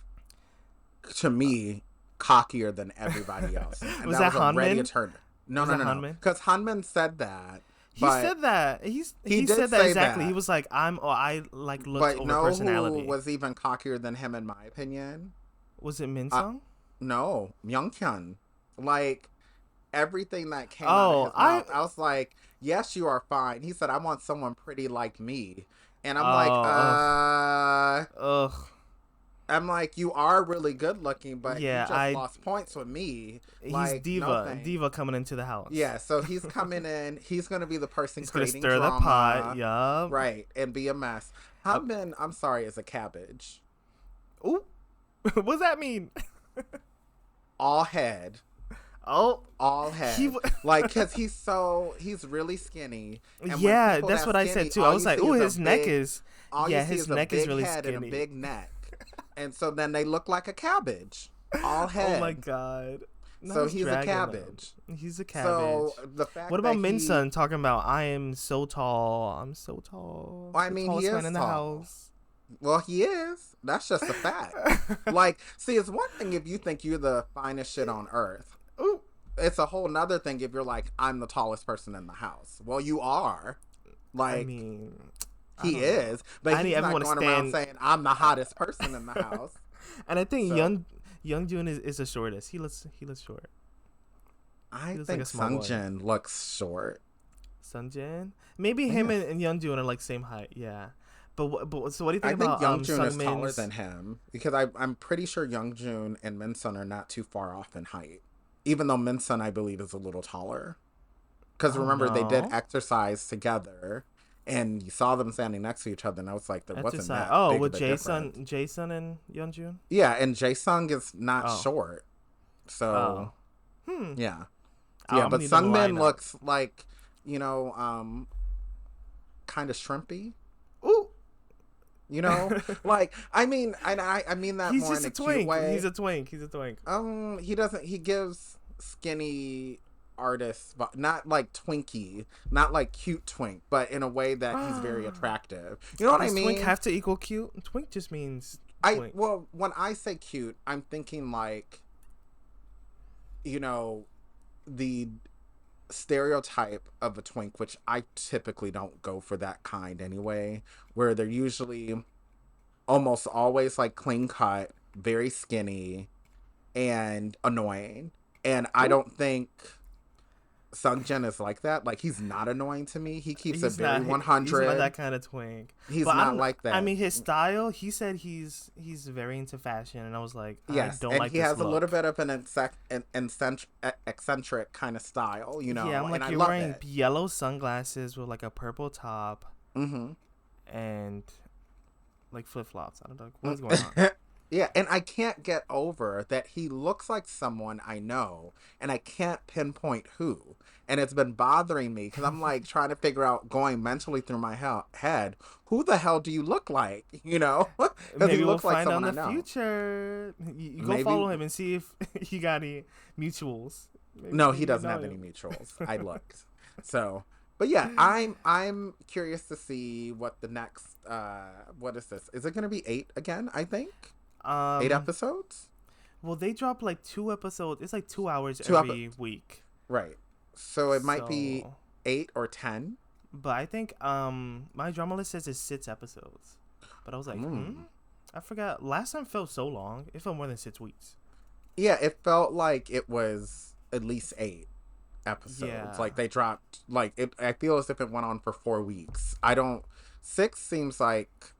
Speaker 1: to me cockier than everybody else, and
Speaker 2: was
Speaker 1: that
Speaker 2: that
Speaker 1: was already a
Speaker 2: Hanman?
Speaker 1: turn. No,
Speaker 2: Was
Speaker 1: no,
Speaker 2: that
Speaker 1: no, no,
Speaker 2: Hanman?
Speaker 1: because Hanman said that,
Speaker 2: He
Speaker 1: but
Speaker 2: said that.
Speaker 1: he
Speaker 2: He
Speaker 1: did
Speaker 2: said that
Speaker 1: say
Speaker 2: exactly. He
Speaker 1: that.
Speaker 2: was like, I like looks
Speaker 1: But
Speaker 2: over
Speaker 1: know who
Speaker 2: personality.
Speaker 1: was even cockier than him, in my opinion?
Speaker 2: Was it
Speaker 1: Uh,
Speaker 2: Minsung?
Speaker 1: no, Myungkyun. Like everything that came out of
Speaker 2: Oh,
Speaker 1: his mouth, I was like, "Yes, you are fine." He said, "I want someone pretty like me," and
Speaker 2: oh, ugh.
Speaker 1: I'm like, "You are really good looking, but you
Speaker 2: Yeah,
Speaker 1: just lost points with me."
Speaker 2: he's
Speaker 1: Like, no thanks.
Speaker 2: diva coming into the house.
Speaker 1: Yeah, so he's coming in. He's gonna be the person
Speaker 2: He's gonna
Speaker 1: creating
Speaker 2: stir the pot.
Speaker 1: drama,
Speaker 2: Yup.
Speaker 1: right, and be a mess.
Speaker 2: Uh,
Speaker 1: Hanbin, I'm sorry, is a cabbage.
Speaker 2: ooh, what's that mean?
Speaker 1: All head.
Speaker 2: Oh,
Speaker 1: All
Speaker 2: he.
Speaker 1: head. Like, cause he's really skinny, and when
Speaker 2: Yeah,
Speaker 1: people
Speaker 2: that's
Speaker 1: that
Speaker 2: what I said
Speaker 1: skinny,
Speaker 2: too. I was like, ooh,
Speaker 1: all you
Speaker 2: yeah,
Speaker 1: see
Speaker 2: his
Speaker 1: is a
Speaker 2: neck is
Speaker 1: big
Speaker 2: really
Speaker 1: head and a
Speaker 2: skinny.
Speaker 1: big neck, and so then they look like a cabbage. All
Speaker 2: Oh my
Speaker 1: head.
Speaker 2: god. Now
Speaker 1: So
Speaker 2: he's
Speaker 1: he's a
Speaker 2: dragging them.
Speaker 1: cabbage.
Speaker 2: He's a cabbage.
Speaker 1: So the
Speaker 2: What
Speaker 1: fact
Speaker 2: about
Speaker 1: that he,
Speaker 2: Minsun talking about I am so tall. I'm so tall.
Speaker 1: I
Speaker 2: The
Speaker 1: mean, he
Speaker 2: tallest man
Speaker 1: is
Speaker 2: in the
Speaker 1: tall.
Speaker 2: house.
Speaker 1: Well, he is. That's just a fact. Like, see, it's one thing if you think you're the finest shit on earth.
Speaker 2: Ooh.
Speaker 1: It's a whole nother thing if you're like, I'm the tallest person in the house. Well, you are.
Speaker 2: I
Speaker 1: Like,
Speaker 2: mean, I
Speaker 1: he
Speaker 2: don't know.
Speaker 1: is, but
Speaker 2: I need
Speaker 1: he's not
Speaker 2: everyone to
Speaker 1: going around
Speaker 2: stand.
Speaker 1: saying I'm the hottest person in the house.
Speaker 2: And I think
Speaker 1: So
Speaker 2: Young Jun is the shortest. He looks short.
Speaker 1: I
Speaker 2: He looks like a
Speaker 1: think
Speaker 2: small boy.
Speaker 1: Sunjin looks short.
Speaker 2: Sunjin, maybe him
Speaker 1: Yeah,
Speaker 2: and Young Jun are like same height. Yeah, but so what do you think
Speaker 1: I think
Speaker 2: about
Speaker 1: Youngjoon is taller
Speaker 2: Sungmin's?
Speaker 1: than him because I'm pretty sure Youngjoon and Minsun are not too far off in height. Even though Minsun, I believe, is a little taller. Because
Speaker 2: Oh
Speaker 1: remember, they did
Speaker 2: no,
Speaker 1: exercise together, and you saw them standing next to each other, and I was like, there wasn't
Speaker 2: exercise.
Speaker 1: that
Speaker 2: Oh,
Speaker 1: big
Speaker 2: with
Speaker 1: of a difference.
Speaker 2: Jason and Young Jun.
Speaker 1: Yeah, and Jae Sung is not
Speaker 2: Oh,
Speaker 1: short,
Speaker 2: oh,
Speaker 1: so
Speaker 2: hmm.
Speaker 1: yeah,
Speaker 2: I'm
Speaker 1: yeah.
Speaker 2: gonna
Speaker 1: But
Speaker 2: need them to line
Speaker 1: Sungmin
Speaker 2: up.
Speaker 1: looks like you know, kind of shrimpy.
Speaker 2: Ooh.
Speaker 1: Like I mean that
Speaker 2: He's
Speaker 1: more in
Speaker 2: just
Speaker 1: a
Speaker 2: a
Speaker 1: cute
Speaker 2: twink.
Speaker 1: way.
Speaker 2: He's a twink.
Speaker 1: He doesn't. He gives skinny artists, but not like Twinkie, not like cute twink, but in a way that he's very attractive. You know what I
Speaker 2: Does twink
Speaker 1: mean?
Speaker 2: have to equal cute? Twink just means
Speaker 1: I
Speaker 2: twink.
Speaker 1: well, when I say cute, I'm thinking like you know the stereotype of a twink, which I typically don't go for that kind anyway, where they're usually almost always like clean cut, very skinny, and annoying. And I
Speaker 2: Ooh.
Speaker 1: don't think Sungjin is like that. Like, he's not annoying to me. He keeps it
Speaker 2: He's
Speaker 1: very
Speaker 2: not. He's not
Speaker 1: 100.
Speaker 2: that kind of twink.
Speaker 1: He's
Speaker 2: But I
Speaker 1: not
Speaker 2: don't.
Speaker 1: like
Speaker 2: I
Speaker 1: that.
Speaker 2: mean, his style. He said he's very into fashion, and I was like, I
Speaker 1: Yes,
Speaker 2: don't
Speaker 1: and
Speaker 2: like
Speaker 1: he
Speaker 2: this
Speaker 1: has a little
Speaker 2: look.
Speaker 1: bit of an eccentric kind of style,
Speaker 2: Yeah, I'm
Speaker 1: and
Speaker 2: like,
Speaker 1: I
Speaker 2: you're
Speaker 1: love
Speaker 2: wearing
Speaker 1: it.
Speaker 2: yellow sunglasses with like a purple top
Speaker 1: Hmm.
Speaker 2: and like flip flops. I don't know what is going on.
Speaker 1: Yeah, and I can't get over that he looks like someone I know, and I can't pinpoint who. And it's been bothering me because I'm like trying to figure out, going mentally through my head, who the hell do you look like? Because he
Speaker 2: Maybe we'll
Speaker 1: looks like
Speaker 2: find out in
Speaker 1: someone I
Speaker 2: the
Speaker 1: know.
Speaker 2: future. You go
Speaker 1: Maybe.
Speaker 2: follow him and see if he got any mutuals.
Speaker 1: No, he
Speaker 2: Maybe you
Speaker 1: doesn't
Speaker 2: know
Speaker 1: have any
Speaker 2: him.
Speaker 1: mutuals. I looked. So, but yeah, I'm curious to see what the next what is this? Is it going to be 8 again, I think? 8
Speaker 2: um,
Speaker 1: episodes?
Speaker 2: well, they drop like 2 episodes. It's like 2 hours
Speaker 1: 2
Speaker 2: every week.
Speaker 1: right. So it might be
Speaker 2: So,
Speaker 1: 8 or 10.
Speaker 2: but I think my drama list says it's 6 episodes. But I was like,
Speaker 1: Mm.
Speaker 2: I forgot. Last time felt so long. It felt more than 6 weeks.
Speaker 1: Yeah, it felt like it was at least 8 episodes.
Speaker 2: Yeah.
Speaker 1: Like they dropped like it I feel as if it went on for 4 weeks. I don't 6 seems like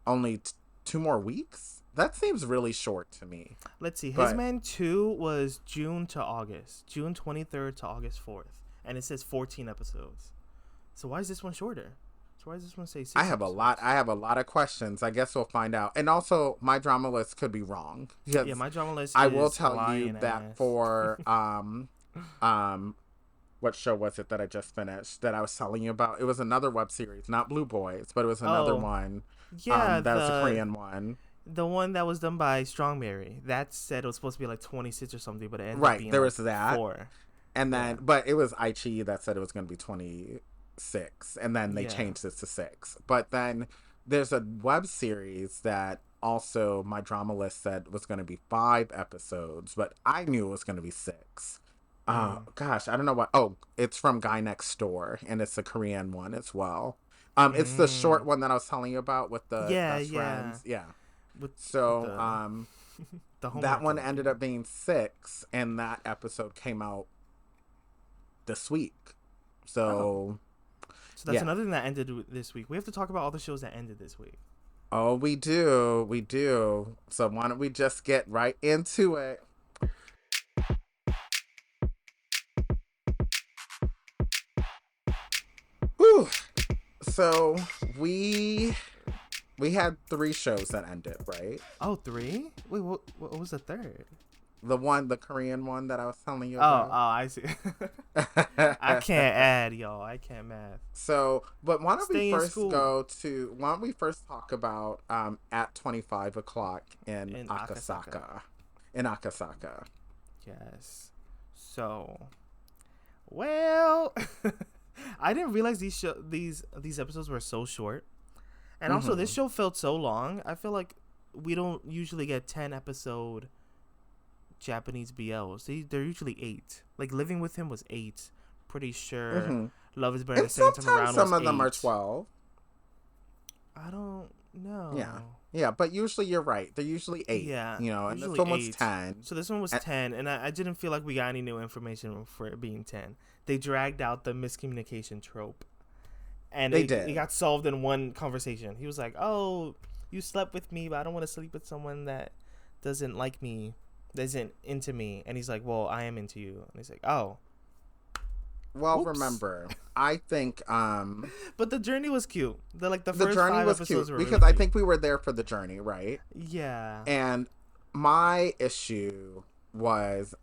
Speaker 1: only 2 more weeks. That seems really short to me.
Speaker 2: Let's see.
Speaker 1: But
Speaker 2: Hitman 2 was June to August. June 23rd to August 4th. And it says 14 episodes. So why is this one shorter? So why does this one say 6 episodes?
Speaker 1: I have a lot of questions. I guess we'll find out. And also, my drama list could be wrong.
Speaker 2: Yeah,
Speaker 1: Because
Speaker 2: my drama list
Speaker 1: I will
Speaker 2: is
Speaker 1: tell you
Speaker 2: lying
Speaker 1: that
Speaker 2: ass.
Speaker 1: for um what show was it that I just finished that I was telling you about? It was another web series, not Blue Boys, but it was another
Speaker 2: Oh,
Speaker 1: one.
Speaker 2: yeah,
Speaker 1: That was a Korean one.
Speaker 2: the one that was done by Strong Mary. That said it was supposed to be like 26 or something, but it ended up
Speaker 1: Right,
Speaker 2: being
Speaker 1: there
Speaker 2: like
Speaker 1: was that.
Speaker 2: 4.
Speaker 1: And
Speaker 2: Yeah.
Speaker 1: then but it was iQiyi that said it was going to be 26, and then they
Speaker 2: Yeah.
Speaker 1: changed it to 6. But then there's a web series that also my drama list said was going to be 5 episodes, but I knew it was going to be 6.
Speaker 2: Mm.
Speaker 1: Gosh, I don't know what. Oh, it's from Guy Next Door, and it's a Korean one as well. It's the short
Speaker 2: Mm.
Speaker 1: one that I was telling you about with the
Speaker 2: Yeah,
Speaker 1: best
Speaker 2: yeah.
Speaker 1: friends. Yeah.
Speaker 2: With
Speaker 1: So,
Speaker 2: the the
Speaker 1: that
Speaker 2: homework
Speaker 1: one
Speaker 2: emoji.
Speaker 1: ended up being 6, and that episode came out this week.
Speaker 2: Oh.
Speaker 1: So,
Speaker 2: So that's
Speaker 1: yeah.
Speaker 2: another thing that ended this week. We have to talk about all the shows that ended this week.
Speaker 1: Oh, we do. We do. So, why don't we just get right into it? Whew. So, we had 3 shows that ended, right?
Speaker 2: Oh, 3? Wait, what was the third?
Speaker 1: The Korean one that I was telling you
Speaker 2: Oh,
Speaker 1: about.
Speaker 2: I see. I can't add, y'all. I can't math.
Speaker 1: So, but
Speaker 2: Stay in school.
Speaker 1: why don't we first talk about at 25 o'clock in
Speaker 2: In Akasaka.
Speaker 1: Akasaka. In Akasaka.
Speaker 2: Yes. So, well, I didn't realize these episodes were so short, and also this
Speaker 1: Mm-hmm.
Speaker 2: show felt so long. I feel like we don't usually get 10 episode Japanese BLs. They're usually 8. Like Living with Him was 8. Pretty sure
Speaker 1: Mm-hmm.
Speaker 2: Love is Better the
Speaker 1: And
Speaker 2: second time
Speaker 1: sometimes
Speaker 2: around
Speaker 1: some
Speaker 2: was
Speaker 1: of them are
Speaker 2: 8.
Speaker 1: 12.
Speaker 2: I don't know.
Speaker 1: Yeah. Yeah, but usually you're right. They're usually 8,
Speaker 2: Yeah,
Speaker 1: and this
Speaker 2: usually
Speaker 1: one was
Speaker 2: 8.
Speaker 1: 10.
Speaker 2: So this one was
Speaker 1: And
Speaker 2: 10, and I didn't feel like we got any new information for it being 10. They dragged out the miscommunication trope, and
Speaker 1: they
Speaker 2: it
Speaker 1: did.
Speaker 2: got solved in one conversation. He was like, "Oh, you slept with me, but I don't want to sleep with someone that doesn't like me, that isn't into me." And he's like, "Well, I am into you." And he's like, "Oh,
Speaker 1: Well,
Speaker 2: oops."
Speaker 1: remember, I think
Speaker 2: But the journey was cute. The
Speaker 1: the
Speaker 2: first
Speaker 1: journey
Speaker 2: 5
Speaker 1: was
Speaker 2: episodes
Speaker 1: cute
Speaker 2: were
Speaker 1: because
Speaker 2: really
Speaker 1: I
Speaker 2: cute.
Speaker 1: think we were there for the journey, right?
Speaker 2: Yeah.
Speaker 1: And my issue was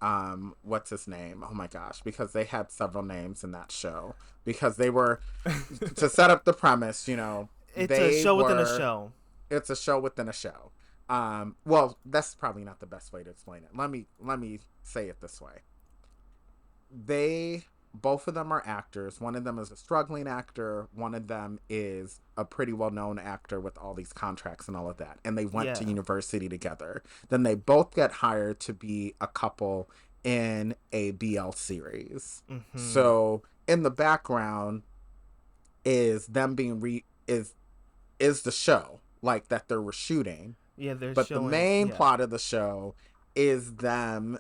Speaker 1: what's his name? Oh my gosh, because they had several names in that show because they were to set up the premise,
Speaker 2: It's a
Speaker 1: they
Speaker 2: show within a
Speaker 1: were
Speaker 2: show.
Speaker 1: it's a show within a show. Well, that's probably not the best way to explain it. Let me say it this way. Both of them are actors. One of them is a struggling actor. One of them is a pretty well-known actor with all these contracts and all of that. And they went to
Speaker 2: Yeah.
Speaker 1: university together. Then they both get hired to be a couple in a BL series.
Speaker 2: Mm-hmm.
Speaker 1: So in the background is them being is the show like that they were shooting.
Speaker 2: Yeah, they're
Speaker 1: But the
Speaker 2: showing.
Speaker 1: main
Speaker 2: Yeah.
Speaker 1: plot of the show is them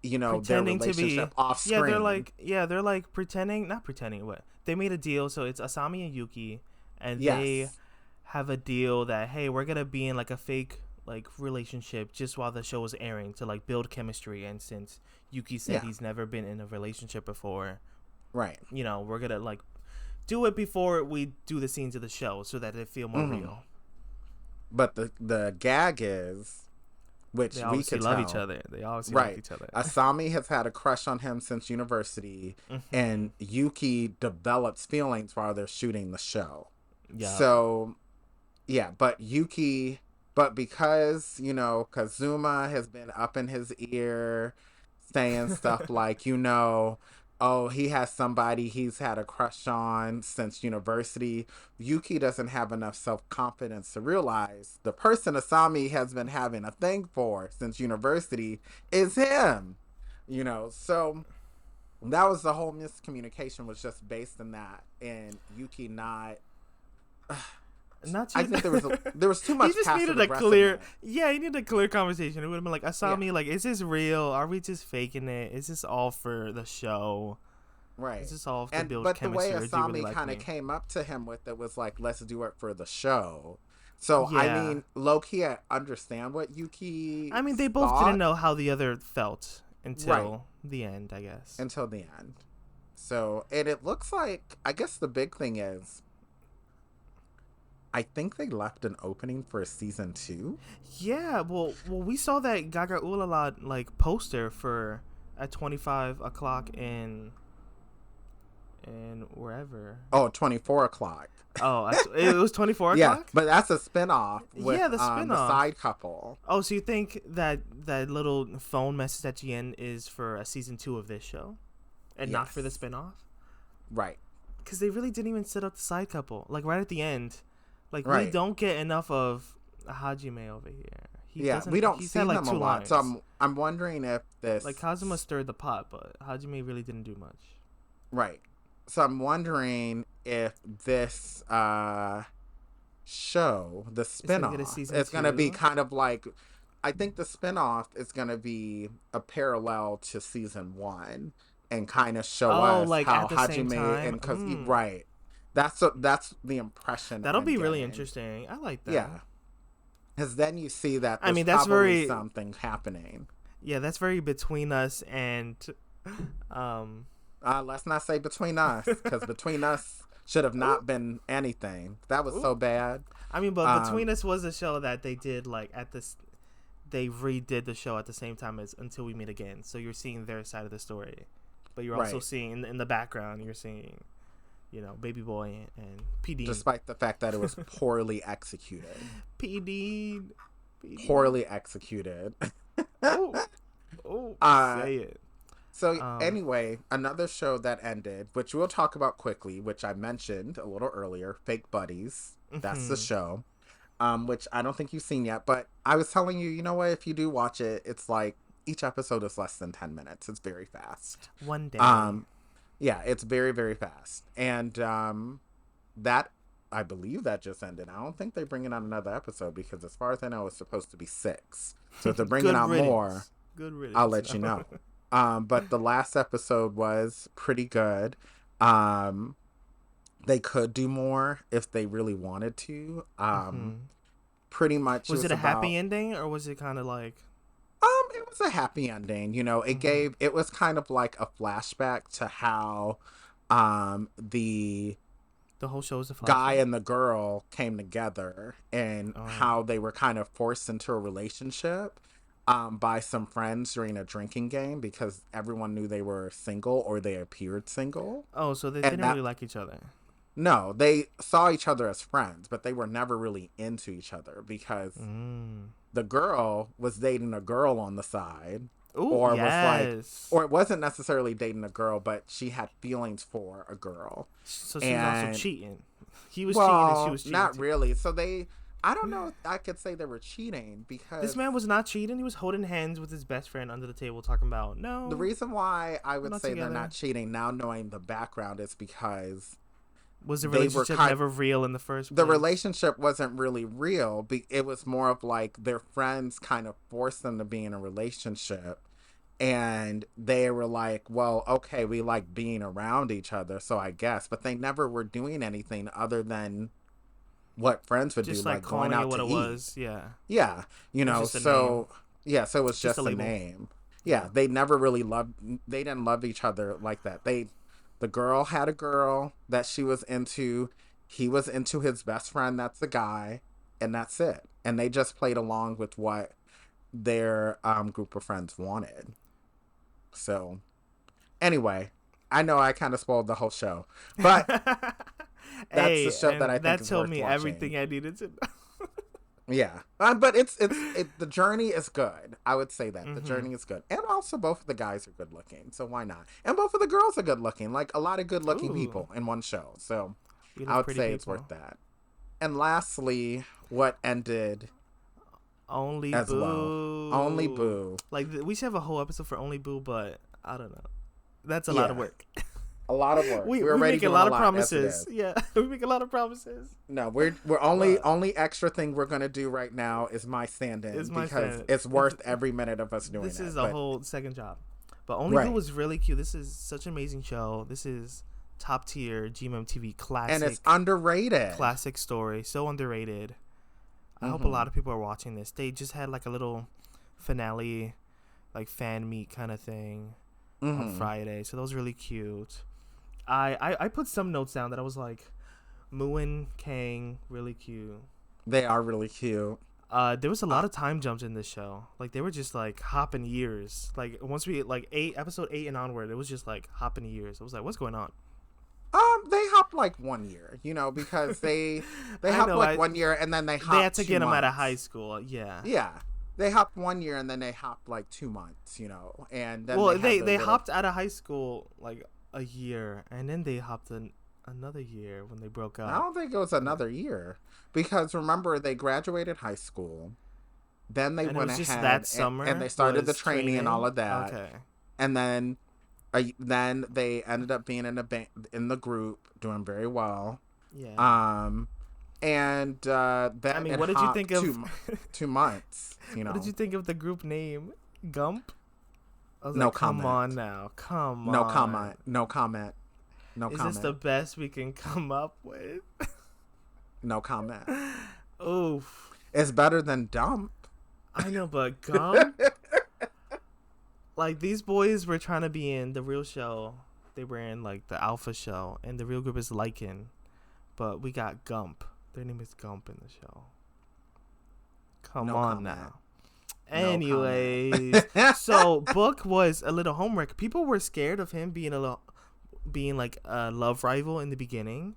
Speaker 1: their
Speaker 2: pretending to be.
Speaker 1: relationship off screen.
Speaker 2: They're like pretending, not pretending. What they made a deal, so it's Asami and Yuki, and they
Speaker 1: Yes.
Speaker 2: have a deal that, hey, we're gonna be in like a fake like relationship just while the show is airing to like build chemistry. And since Yuki said
Speaker 1: Yeah.
Speaker 2: he's never been in a relationship before,
Speaker 1: Right.
Speaker 2: we're gonna like do it before we do the scenes of the show so that they feel more
Speaker 1: Hmm.
Speaker 2: real.
Speaker 1: But the gag is, which
Speaker 2: They
Speaker 1: we
Speaker 2: obviously
Speaker 1: could
Speaker 2: love
Speaker 1: tell,
Speaker 2: each other. They obviously like
Speaker 1: right?
Speaker 2: each other.
Speaker 1: Asami has had a crush on him since university, and Yuki develops feelings while they're shooting the show.
Speaker 2: Yeah.
Speaker 1: So, yeah, but because, Kazuma has been up in his ear saying stuff like, oh, he has somebody he's had a crush on since university. Yuki doesn't have enough self-confidence to realize the person Asami has been having a thing for since university is him. So that was the whole miscommunication, was just based in that, and Yuki not.
Speaker 2: Not
Speaker 1: I
Speaker 2: too.
Speaker 1: think there was too much.
Speaker 2: He just
Speaker 1: passive
Speaker 2: needed a clear.
Speaker 1: aggressiveness.
Speaker 2: Yeah, he needed a clear conversation. It would have been like, Asami,
Speaker 1: Yeah.
Speaker 2: like, is this real? Are we just faking it? Is this all for the show?
Speaker 1: Right.
Speaker 2: Is this all to build
Speaker 1: But the way
Speaker 2: chemistry? Or do you really
Speaker 1: Asami
Speaker 2: like
Speaker 1: kind of
Speaker 2: me?
Speaker 1: came up to him with it was like, let's do it for the show. So I
Speaker 2: Yeah.
Speaker 1: mean, low-key, I understand what Yuki
Speaker 2: I mean, they both
Speaker 1: thought
Speaker 2: didn't know how the other felt until
Speaker 1: Right.
Speaker 2: the end, I guess.
Speaker 1: until the end. So, and it looks like, I guess the big thing is, I think they left an opening for a season 2.
Speaker 2: Yeah, well, we saw that Gaga Ulala like poster for at 25 o'clock in wherever.
Speaker 1: Oh, 24 o'clock.
Speaker 2: Oh, it was 24
Speaker 1: Yeah,
Speaker 2: o'clock.
Speaker 1: but that's a spinoff with
Speaker 2: Yeah, the
Speaker 1: the
Speaker 2: spinoff.
Speaker 1: side couple.
Speaker 2: Oh, so you think that little phone message at the end is for a season 2 of this show, and not for the
Speaker 1: Yes.
Speaker 2: spinoff?
Speaker 1: Right.
Speaker 2: Because they really didn't even set up the side couple. Like right at the end, like we
Speaker 1: Right.
Speaker 2: don't get enough of Hajime over here.
Speaker 1: We don't
Speaker 2: he's
Speaker 1: see
Speaker 2: had, like,
Speaker 1: him a
Speaker 2: 2
Speaker 1: lot.
Speaker 2: lines.
Speaker 1: So I'm wondering if this
Speaker 2: Like Kazuma stirred the pot, but Hajime really didn't do much.
Speaker 1: Right. So I'm wondering if this show, the
Speaker 2: gonna get a
Speaker 1: spinoff,
Speaker 2: season
Speaker 1: is going to be
Speaker 2: 2?
Speaker 1: kind of like, I think the spinoff is going to be a parallel to season 1 and kind of show us
Speaker 2: like,
Speaker 1: how
Speaker 2: at the same
Speaker 1: Hajime
Speaker 2: time?
Speaker 1: and right. That's the impression.
Speaker 2: That'll
Speaker 1: I'm
Speaker 2: be really
Speaker 1: getting.
Speaker 2: interesting. I like that.
Speaker 1: Yeah. Because then you see that there's
Speaker 2: that's
Speaker 1: probably
Speaker 2: very-
Speaker 1: something happening.
Speaker 2: Yeah, that's very between us and
Speaker 1: Let's not say between us, because between us should have not been anything. That was so bad.
Speaker 2: I mean, but Between Us was a show that they did like at this. They redid the show at the same time as Until We Meet Again, so you're seeing their side of the story, but you're also
Speaker 1: Right.
Speaker 2: seeing in the background. You're seeing, Baby Boy and PD.
Speaker 1: Despite the fact that it was poorly executed.
Speaker 2: PD.
Speaker 1: Poorly executed.
Speaker 2: Oh,
Speaker 1: Uh,
Speaker 2: say it.
Speaker 1: So anyway, another show that ended, which we'll talk about quickly, which I mentioned a little earlier, Fake Buddies. That's the show, which I don't think you've seen yet. But I was telling you, you know what? If you do watch it, it's like each episode is less than 10 minutes. It's very fast.
Speaker 2: One day.
Speaker 1: Yeah, it's very, very fast. And that, I believe that just ended. I don't think they're bringing out another episode because as far as I know, it's supposed to be 6. So if they're bringing
Speaker 2: Good
Speaker 1: out
Speaker 2: riddance.
Speaker 1: more,
Speaker 2: Good riddance.
Speaker 1: I'll let you know. But the last episode was pretty good. They could do more if they really wanted to. Pretty much.
Speaker 2: Was it a
Speaker 1: about,
Speaker 2: happy ending or was it kind of like?
Speaker 1: It was a happy ending. It was kind of like a flashback to how, the
Speaker 2: whole show is a flashback?
Speaker 1: guy and the girl came together and how they were kind of forced into a relationship. By some friends during a drinking game because everyone knew they were single or they appeared single.
Speaker 2: Oh, so they didn't really like each other.
Speaker 1: No, they saw each other as friends, but they were never really into each other because the girl was dating a girl on the side.
Speaker 2: Ooh,
Speaker 1: or
Speaker 2: yes.
Speaker 1: was like, or it wasn't necessarily dating a girl, but she had feelings for a girl.
Speaker 2: So she was also
Speaker 1: And-
Speaker 2: cheating. He was cheating and she was cheating.
Speaker 1: Not
Speaker 2: too.
Speaker 1: really. So I don't know if I could say they were cheating because
Speaker 2: This man was not cheating. He was holding hands with his best friend under the table talking about, no.
Speaker 1: the reason why I would
Speaker 2: not
Speaker 1: say
Speaker 2: together.
Speaker 1: they're not cheating now, knowing the background, is because
Speaker 2: Was the
Speaker 1: they were
Speaker 2: relationship never real in the first place?
Speaker 1: the relationship wasn't really real. It was more of like their friends kind of forced them to be in a relationship, And they were like, well, okay, we like being around each other, so I guess. But they never were doing anything other than what friends would do,
Speaker 2: Just like
Speaker 1: like going
Speaker 2: calling it
Speaker 1: out
Speaker 2: what
Speaker 1: to
Speaker 2: it
Speaker 1: eat.
Speaker 2: was. Yeah.
Speaker 1: Yeah,
Speaker 2: It was just a name.
Speaker 1: so it was
Speaker 2: Just a
Speaker 1: just a
Speaker 2: label.
Speaker 1: name. Yeah,
Speaker 2: Yeah.
Speaker 1: they never really loved. They didn't love each other like that. The girl had a girl that she was into. He was into his best friend. That's the guy, and that's it. And they just played along with what their group of friends wanted. So anyway, I know I kind of spoiled the whole show, but that's the
Speaker 2: Hey,
Speaker 1: show that I
Speaker 2: and
Speaker 1: think
Speaker 2: that
Speaker 1: is
Speaker 2: told
Speaker 1: worth
Speaker 2: me
Speaker 1: watching.
Speaker 2: everything I needed to know.
Speaker 1: Yeah, but the journey is good. I would say that the
Speaker 2: Mm-hmm.
Speaker 1: journey is good, and also both of the guys are good looking, so why not? And both of the girls are good looking, like a lot of good looking
Speaker 2: Ooh,
Speaker 1: people in one show. So
Speaker 2: we
Speaker 1: I
Speaker 2: love
Speaker 1: would
Speaker 2: pretty
Speaker 1: say it's worth
Speaker 2: people.
Speaker 1: that. And lastly, what ended
Speaker 2: Only
Speaker 1: as well? Only
Speaker 2: Boo.
Speaker 1: Boo.
Speaker 2: Like we should have a whole episode for Only Boo, but I don't know. That's a lot of
Speaker 1: Yeah,
Speaker 2: work.
Speaker 1: a lot of work. We're
Speaker 2: We
Speaker 1: already
Speaker 2: make a
Speaker 1: doing a
Speaker 2: lot of
Speaker 1: lot as it
Speaker 2: promises.
Speaker 1: is.
Speaker 2: Yeah, we make a lot of promises.
Speaker 1: No, we're only
Speaker 2: But
Speaker 1: only extra thing we're gonna do right now is my stand-in
Speaker 2: it's my
Speaker 1: because
Speaker 2: fan.
Speaker 1: it's worth every minute of us doing
Speaker 2: This
Speaker 1: it.
Speaker 2: is a
Speaker 1: But
Speaker 2: whole second job. But Only Boo
Speaker 1: right,
Speaker 2: was really cute. This is such an amazing show. This is top tier GMMTV
Speaker 1: and it's
Speaker 2: classic
Speaker 1: underrated.
Speaker 2: classic story. So underrated. I hope a
Speaker 1: Mm-hmm.
Speaker 2: lot of people are watching this. They just had like a little finale, like fan meet kind of thing on
Speaker 1: Mm-hmm.
Speaker 2: Friday. So that was really cute. I put some notes down that I was like, Moo and Kang, really cute.
Speaker 1: They are really cute.
Speaker 2: There was a
Speaker 1: Uh,
Speaker 2: lot of time jumps in this show. Like they were just like hopping years. Like once we like episode 8 and onward, it was just like hopping years. I was like, what's going on?
Speaker 1: they hopped like 1 year, because they
Speaker 2: I
Speaker 1: hopped
Speaker 2: know.
Speaker 1: like 1 year and then they
Speaker 2: They had
Speaker 1: hopped
Speaker 2: to
Speaker 1: two
Speaker 2: get him out of high
Speaker 1: months.
Speaker 2: school. Yeah.
Speaker 1: Yeah, they hopped 1 year and then they hopped like 2 months, and then they
Speaker 2: Well,
Speaker 1: had their
Speaker 2: they
Speaker 1: little.
Speaker 2: hopped out of high school like a year, and then they hopped another year when they broke
Speaker 1: I
Speaker 2: up.
Speaker 1: don't think it was another year because remember they graduated high school, then they
Speaker 2: And it
Speaker 1: went
Speaker 2: was just that
Speaker 1: ahead and they
Speaker 2: summer
Speaker 1: started the
Speaker 2: was
Speaker 1: training and all
Speaker 2: training.
Speaker 1: of that,
Speaker 2: Okay.
Speaker 1: and then they ended up being in a in the group doing very well.
Speaker 2: Yeah.
Speaker 1: Um, and
Speaker 2: I
Speaker 1: then
Speaker 2: mean,
Speaker 1: it
Speaker 2: what did you
Speaker 1: hopped
Speaker 2: think of
Speaker 1: 2 months.
Speaker 2: what did you think of the group name? Gump? I was
Speaker 1: No
Speaker 2: like, come
Speaker 1: comment.
Speaker 2: on now. Come
Speaker 1: No
Speaker 2: on.
Speaker 1: comment. No comment. No
Speaker 2: Is this the
Speaker 1: comment.
Speaker 2: best we can come up with?
Speaker 1: No comment.
Speaker 2: Oof.
Speaker 1: It's better than dump.
Speaker 2: I know, but Gump? Like, these boys were trying to be in the real show. They were in, like, the Alpha show. And the real group is Lycan. But we got Gump. Their name is Gump in the show. Come
Speaker 1: No
Speaker 2: on
Speaker 1: comment.
Speaker 2: now.
Speaker 1: No
Speaker 2: Anyways,
Speaker 1: comment.
Speaker 2: so Book was a little homework. People were scared of him being like a love rival in the beginning,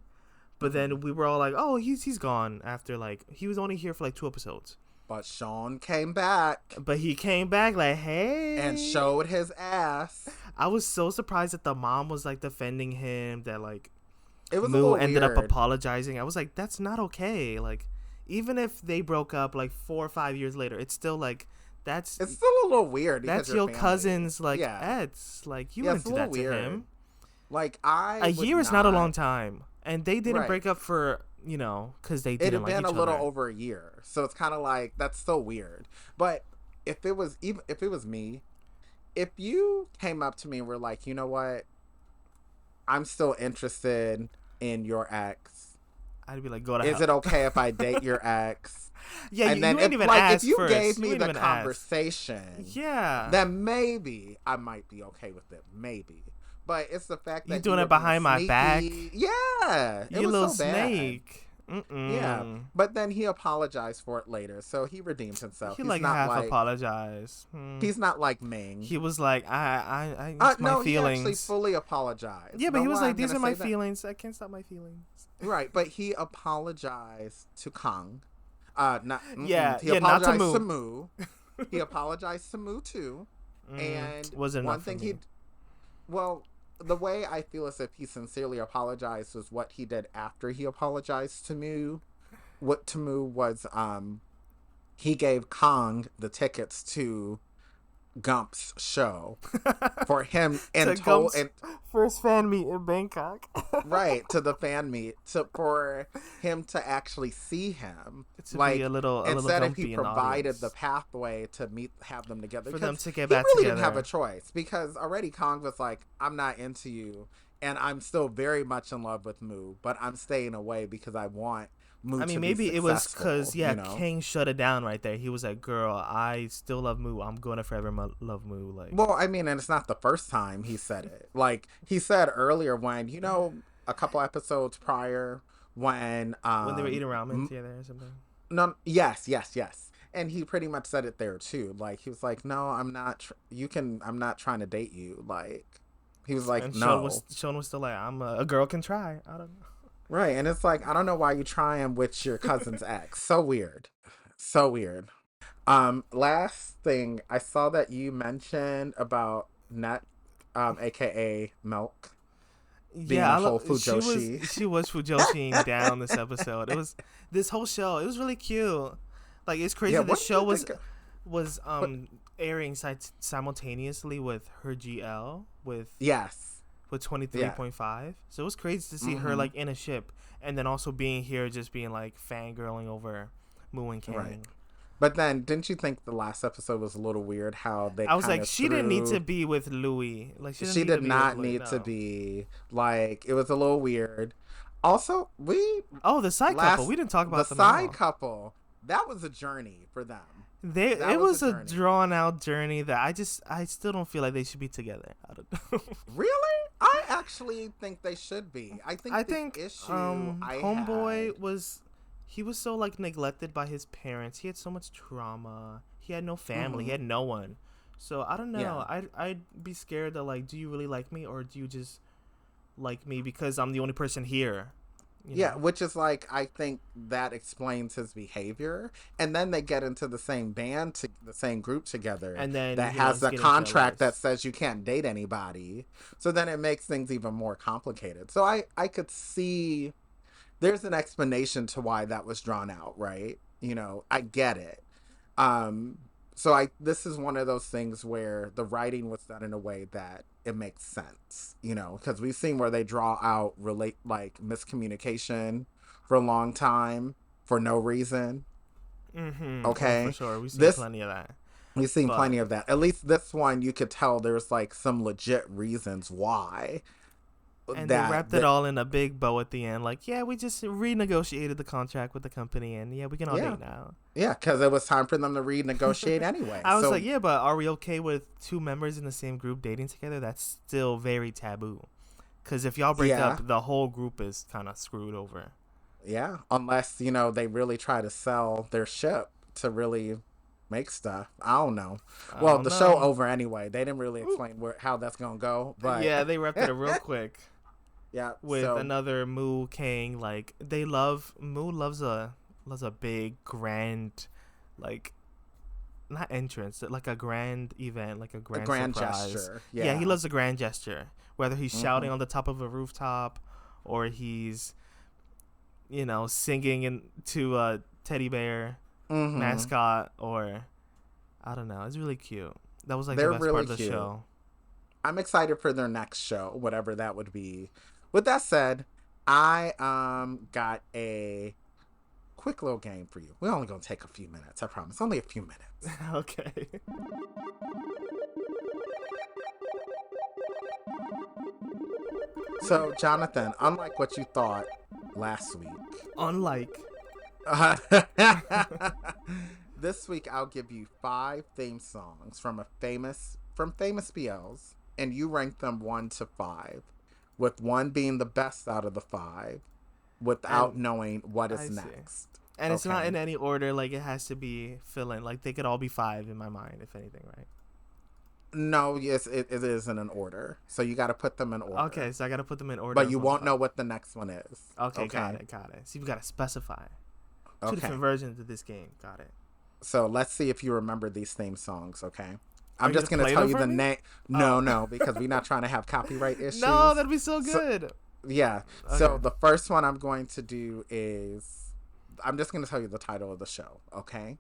Speaker 2: but then we were all like, "Oh, he's gone." After like he was only here for like 2 episodes,
Speaker 1: But Sean came back
Speaker 2: but he came back like, "Hey,"
Speaker 1: and showed his ass.
Speaker 2: I was so surprised that the mom was like defending him. That like
Speaker 1: It was a
Speaker 2: Moo
Speaker 1: little
Speaker 2: ended up
Speaker 1: weird.
Speaker 2: apologizing. I was like, "That's not okay." Like, even if they broke up like 4 or 5 years later, it's still like that's
Speaker 1: It's still a little weird because
Speaker 2: That's your
Speaker 1: family.
Speaker 2: cousin's like
Speaker 1: Yeah.
Speaker 2: ex. Like you
Speaker 1: Yeah,
Speaker 2: wouldn't
Speaker 1: it's a
Speaker 2: do
Speaker 1: little
Speaker 2: that to
Speaker 1: weird.
Speaker 2: him.
Speaker 1: Like I
Speaker 2: A
Speaker 1: would
Speaker 2: year is not a long
Speaker 1: not.
Speaker 2: time, and they didn't
Speaker 1: Right.
Speaker 2: break up for because they
Speaker 1: It
Speaker 2: didn't
Speaker 1: had
Speaker 2: like
Speaker 1: been
Speaker 2: each
Speaker 1: a little
Speaker 2: other.
Speaker 1: over a year, so it's kind of like that's so weird. But if it was me, if you came up to me and were like, you know what, I'm still interested in your ex.
Speaker 2: I'd be like, go to
Speaker 1: Is
Speaker 2: hell.
Speaker 1: it okay if I date your ex?
Speaker 2: Yeah,
Speaker 1: And
Speaker 2: you
Speaker 1: then
Speaker 2: ain't
Speaker 1: if
Speaker 2: even
Speaker 1: like
Speaker 2: asked
Speaker 1: if you
Speaker 2: first.
Speaker 1: gave
Speaker 2: You
Speaker 1: me
Speaker 2: ain't
Speaker 1: the
Speaker 2: even asked.
Speaker 1: conversation,
Speaker 2: Yeah,
Speaker 1: then maybe I might be okay with it. Maybe. But it's the fact
Speaker 2: you
Speaker 1: that
Speaker 2: doing
Speaker 1: you were
Speaker 2: it
Speaker 1: being
Speaker 2: behind my back.
Speaker 1: sneaky. Yeah, it
Speaker 2: You
Speaker 1: was
Speaker 2: little
Speaker 1: so bad.
Speaker 2: snake.
Speaker 1: Yeah,
Speaker 2: Mm-mm.
Speaker 1: but then he apologized for it later, so he redeemed himself.
Speaker 2: He
Speaker 1: He's
Speaker 2: like
Speaker 1: not
Speaker 2: half
Speaker 1: like
Speaker 2: apologized.
Speaker 1: he's not like Ming.
Speaker 2: He was like, I it's my
Speaker 1: No, he actually
Speaker 2: feelings.
Speaker 1: fully apologized.
Speaker 2: Yeah,
Speaker 1: You
Speaker 2: but
Speaker 1: know
Speaker 2: he was
Speaker 1: why
Speaker 2: like,
Speaker 1: I'm
Speaker 2: these
Speaker 1: gonna
Speaker 2: are my
Speaker 1: say that?
Speaker 2: feelings. I can't stop my feelings.
Speaker 1: Right, but he apologized to Kang. Not
Speaker 2: Yeah,
Speaker 1: he
Speaker 2: yeah, not to
Speaker 1: apologized to
Speaker 2: Moo.
Speaker 1: Moo. He apologized to Moo too. And
Speaker 2: Wasn't
Speaker 1: one
Speaker 2: enough for
Speaker 1: thing
Speaker 2: me.
Speaker 1: well, the way I feel is if he sincerely apologized was what he did after he apologized to Moo. What to Moo was he gave Kang the tickets to Gump's show for him
Speaker 2: To
Speaker 1: and told
Speaker 2: Gump's
Speaker 1: and
Speaker 2: first fan meet in Bangkok.
Speaker 1: right to the fan meet to for him to actually see him,
Speaker 2: To be
Speaker 1: like
Speaker 2: a little
Speaker 1: instead of he
Speaker 2: Gumpy in the
Speaker 1: provided the
Speaker 2: audience.
Speaker 1: pathway to have them together,
Speaker 2: For them
Speaker 1: because
Speaker 2: to get
Speaker 1: he
Speaker 2: back
Speaker 1: really didn't have a
Speaker 2: together.
Speaker 1: choice, because already Kong was like, I'm not into you, and I'm still very much in love with Moo, but I'm staying away because I want Moo
Speaker 2: I
Speaker 1: to
Speaker 2: mean,
Speaker 1: be
Speaker 2: maybe it was
Speaker 1: successful,
Speaker 2: because, yeah, Kang shut it down right there. He was like, girl, I still love Moo. I'm going to forever love Moo. Like,
Speaker 1: Well, I mean, and it's not the first time he said it. Like he said earlier when, a couple episodes prior when
Speaker 2: when they were eating ramen together or something.
Speaker 1: no, yes. And he pretty much said it there too. Like he was like, "No, I'm not I'm not trying to date you." Like he was like,
Speaker 2: And
Speaker 1: "No."
Speaker 2: Sean was still like, a girl can try. I don't know.
Speaker 1: Right. And it's like, I don't know why you trying with your cousin's ex. So weird. So weird. Last thing, I saw that you mentioned about Net, aka Milk, being
Speaker 2: Yeah,
Speaker 1: a whole Fujoshi.
Speaker 2: she was Fujoshiing down this episode. It was this whole show. It was really cute. Like it's crazy.
Speaker 1: Yeah,
Speaker 2: The
Speaker 1: what did
Speaker 2: show
Speaker 1: you
Speaker 2: was
Speaker 1: think?
Speaker 2: was
Speaker 1: What?
Speaker 2: airing simultaneously with her GL
Speaker 1: Yes.
Speaker 2: with
Speaker 1: Yeah.
Speaker 2: 23.5. So it was crazy to see her
Speaker 1: Mm-hmm.
Speaker 2: like in a ship and then also being here just being like fangirling over Moo and Kang.
Speaker 1: Right. But then, didn't you think the last episode was a little weird? How they
Speaker 2: I was
Speaker 1: kind
Speaker 2: like,
Speaker 1: of
Speaker 2: she didn't need to
Speaker 1: threw.
Speaker 2: be with Louis. Like she didn't
Speaker 1: She
Speaker 2: need to
Speaker 1: did
Speaker 2: be with
Speaker 1: not
Speaker 2: Louis.
Speaker 1: need to
Speaker 2: No.
Speaker 1: be, like, it was a little weird. Also,
Speaker 2: Oh, the side couple. We didn't talk
Speaker 1: the
Speaker 2: about them at
Speaker 1: side
Speaker 2: all.
Speaker 1: couple, that was a journey for them. That
Speaker 2: It
Speaker 1: was
Speaker 2: was
Speaker 1: a
Speaker 2: a
Speaker 1: journey.
Speaker 2: drawn out journey that I still don't feel like they should be together. I don't know.
Speaker 1: Really? I actually think they should be. I think
Speaker 2: I
Speaker 1: the
Speaker 2: think
Speaker 1: issue I
Speaker 2: Homeboy
Speaker 1: had.
Speaker 2: he was so like neglected by his parents. He had so much trauma. He had no family. He
Speaker 1: Mhm.
Speaker 2: had no one. So I don't know.
Speaker 1: Yeah.
Speaker 2: I'd be scared that like, do you really like me or do you just like me because I'm the only person here? You
Speaker 1: Yeah,
Speaker 2: know?
Speaker 1: which is like, I think that explains his behavior. And then they get into the same band, the same group together
Speaker 2: And then
Speaker 1: that has
Speaker 2: he's
Speaker 1: a
Speaker 2: getting
Speaker 1: contract that
Speaker 2: jealous.
Speaker 1: says you can't date anybody. So then it makes things even more complicated. So I could see there's an explanation to why that was drawn out, right? I get it. Um, so this is one of those things where the writing was done in a way that it makes sense, because we've seen where they draw out relate like miscommunication for a long time for no reason.
Speaker 2: Oh, for
Speaker 1: Okay,
Speaker 2: sure. We've seen
Speaker 1: this
Speaker 2: plenty of that.
Speaker 1: we've seen
Speaker 2: But
Speaker 1: plenty of that. At least this one, you could tell there's like some legit reasons why
Speaker 2: and they
Speaker 1: that
Speaker 2: wrapped it all in a big bow at the end. Like, yeah, we just renegotiated the contract with the company, and yeah, we can all
Speaker 1: yeah.
Speaker 2: date now.
Speaker 1: Yeah, because it was time for them to renegotiate anyway.
Speaker 2: I was
Speaker 1: So
Speaker 2: like, yeah, but are we okay with two members in the same group dating together? That's still very taboo. Because if y'all break
Speaker 1: yeah,
Speaker 2: up, the whole group is kind of screwed over.
Speaker 1: yeah. Unless they really try to sell their ship to really make stuff. I don't know.
Speaker 2: I
Speaker 1: Well,
Speaker 2: don't
Speaker 1: the show
Speaker 2: know.
Speaker 1: over anyway. They didn't really explain how that's gonna go, but
Speaker 2: Yeah, they wrapped it up real quick
Speaker 1: yeah.
Speaker 2: with
Speaker 1: So
Speaker 2: another Moo Kang. Like, Moo loves a big, grand, like, not entrance, like a grand event, like a
Speaker 1: a
Speaker 2: grand
Speaker 1: grand
Speaker 2: surprise.
Speaker 1: gesture.
Speaker 2: Yeah, he
Speaker 1: Yeah.
Speaker 2: loves a grand gesture. Whether he's shouting
Speaker 1: Mm-hmm.
Speaker 2: on the top of a rooftop or he's, singing to a teddy bear
Speaker 1: Mm-hmm.
Speaker 2: mascot, or I don't know. It's really cute. That was like the
Speaker 1: They're
Speaker 2: best
Speaker 1: really
Speaker 2: part of the
Speaker 1: cute.
Speaker 2: show.
Speaker 1: I'm excited for their next show, whatever that would be. With that said, I got a quick little game for you. We're only gonna take a few minutes, I promise. Only a few minutes.
Speaker 2: Okay.
Speaker 1: So, Jonathan, unlike what you thought last week,
Speaker 2: Unlike.
Speaker 1: this week I'll give you 5 theme songs from famous BLs, and you rank them 1 to 5, with 1 being the best out of the 5, without
Speaker 2: And
Speaker 1: knowing what
Speaker 2: I
Speaker 1: is
Speaker 2: see.
Speaker 1: next.
Speaker 2: And it's not
Speaker 1: Okay.
Speaker 2: in any order. Like, it has to be fill in. Like, they could all be 5 in my mind, if anything, right?
Speaker 1: No, yes, it is in an order, so you got to put them in order.
Speaker 2: Okay, so I gotta put them in order.
Speaker 1: But
Speaker 2: of
Speaker 1: you
Speaker 2: one
Speaker 1: won't
Speaker 2: to
Speaker 1: know
Speaker 2: five.
Speaker 1: what the next one is.
Speaker 2: Okay, got it. So you gotta specify. Two
Speaker 1: Okay.
Speaker 2: different versions of this game. Got it.
Speaker 1: So let's see if you remember these theme songs, okay?
Speaker 2: Are
Speaker 1: I'm
Speaker 2: you
Speaker 1: just
Speaker 2: gonna
Speaker 1: going to
Speaker 2: play
Speaker 1: tell
Speaker 2: them
Speaker 1: you
Speaker 2: for
Speaker 1: the
Speaker 2: me?
Speaker 1: name.
Speaker 2: Oh.
Speaker 1: No, because we're not trying to have copyright issues.
Speaker 2: No, that'd be so good.
Speaker 1: Yeah. So
Speaker 2: Okay.
Speaker 1: the first one I'm going to do is, I'm just going to tell you the title of the show, okay?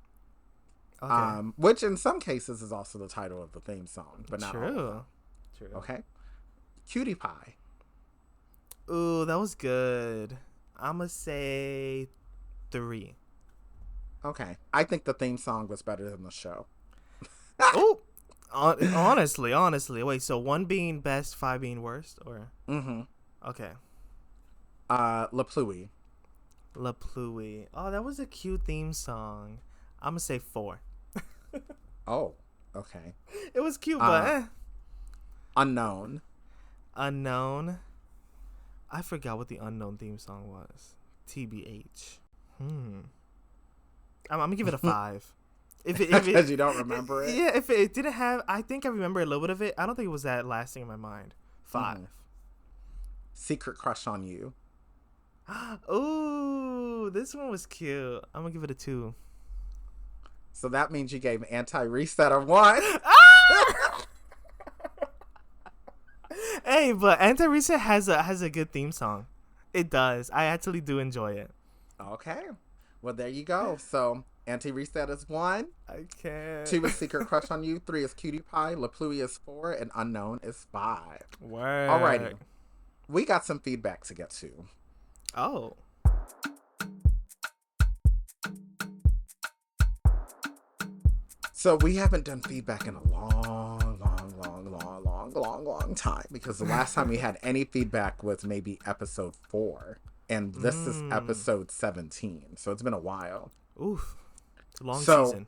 Speaker 2: Okay.
Speaker 1: Which in some cases is also the title of the theme song, but not all of them.
Speaker 2: True.
Speaker 1: Okay. Cutie Pie.
Speaker 2: Ooh, that was good. I'ma say 3.
Speaker 1: Okay. I think the theme song was better than the show.
Speaker 2: Oh, honestly. Wait, so 1 being best, 5 being worst, or?
Speaker 1: Mm-hmm.
Speaker 2: Okay.
Speaker 1: La Pluie.
Speaker 2: La Pluie. Oh, that was a cute theme song. I'm gonna say 4.
Speaker 1: Oh, okay.
Speaker 2: It was cute, but
Speaker 1: Unknown.
Speaker 2: Unknown. I forgot what the Unknown theme song was. TBH. I'm gonna give it a 5. If
Speaker 1: Because you don't remember it?
Speaker 2: Yeah, if it didn't have, I think I remember a little bit of it. I don't think it was that lasting in my mind. 5.
Speaker 1: Secret Crush on You.
Speaker 2: Ooh, this one was cute. I'm gonna give it a 2.
Speaker 1: So that means you gave Anti-Reset a 1.
Speaker 2: Hey, but Anti-Reset has a good theme song. It does. I actually do enjoy it.
Speaker 1: Okay. Well, there you go. So Anti-Reset is 1.
Speaker 2: I can't.
Speaker 1: 2 is Secret Crush on You. 3 is Cutie Pie. La Pluie is 4. And Unknown is 5.
Speaker 2: Word.
Speaker 1: Alrighty. We got some feedback to get to.
Speaker 2: Oh.
Speaker 1: So we haven't done feedback in a long time, because the last time we had any feedback was maybe episode 4, and this is episode 17. So it's been a while.
Speaker 2: Oof. It's a long season.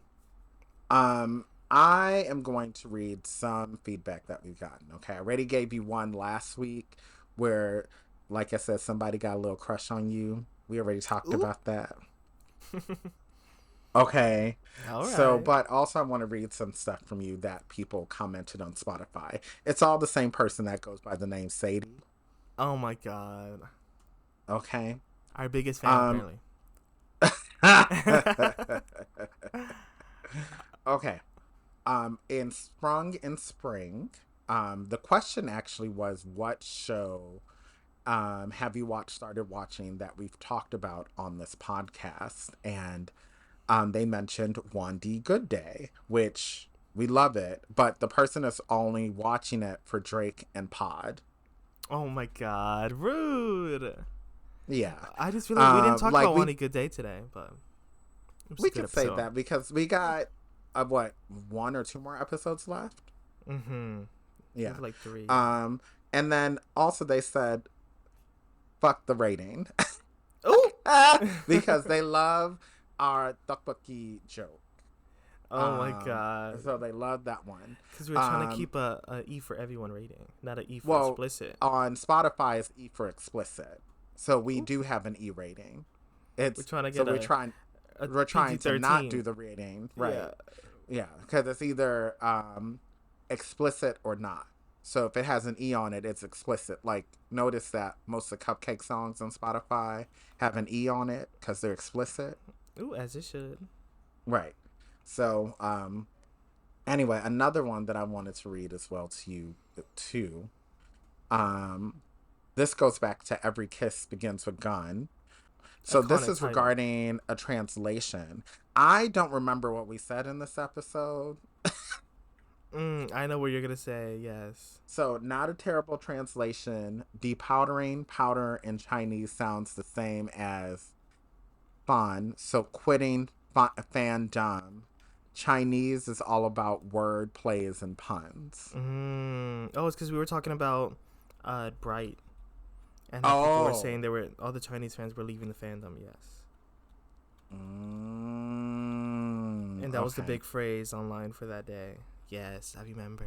Speaker 1: I am going to read some feedback that we've gotten. Okay. I already gave you one last week where, like I said, somebody got a little crush on you. We already talked about that. Okay.
Speaker 2: All right.
Speaker 1: So, but also I want to read some stuff from you that people commented on Spotify. It's all the same person that goes by the name Sadie.
Speaker 2: Oh my God.
Speaker 1: Okay.
Speaker 2: Our biggest fan,
Speaker 1: apparently. Okay. In Sprung in Spring, the question actually was, what show have you started watching that we've talked about on this podcast? And they mentioned One D Good Day, which we love it, but the person is only watching it for Drake and Pod.
Speaker 2: Oh my God, rude.
Speaker 1: Yeah.
Speaker 2: I just feel like we didn't talk
Speaker 1: like
Speaker 2: about One D Good Day today, but
Speaker 1: we can say that because we got 1 or 2 more episodes left.
Speaker 2: Yeah, like 3.
Speaker 1: And then also they said, fuck the rating.
Speaker 2: Oh,
Speaker 1: because they love our tteokbokki joke.
Speaker 2: Oh my God.
Speaker 1: So they love that one.
Speaker 2: Because we were trying to keep a E for everyone rating, not an E for explicit.
Speaker 1: On Spotify, it's E for explicit. So we do have an E rating. We're trying to get we're trying to not do the rating. Right. Yeah. Because it's either explicit or not. So if it has an E on it, it's explicit. Like, notice that most of the cupcake songs on Spotify have an E on it because they're explicit.
Speaker 2: Ooh, as it should.
Speaker 1: Right. So, anyway, another one that I wanted to read as well to you, too. This goes back to Every Kiss Begins with Gun. So this is regarding a translation. I don't remember what we said in this episode.
Speaker 2: I know what you're going to say, yes.
Speaker 1: So, not a terrible translation. Depowdering powder in Chinese sounds the same as fun. So, quitting fandom. Chinese is all about word plays and puns.
Speaker 2: Oh, it's because we were talking about Bright. And people were saying all the Chinese fans were leaving the fandom, yes. And that was the big phrase online for that day. Yes, I remember.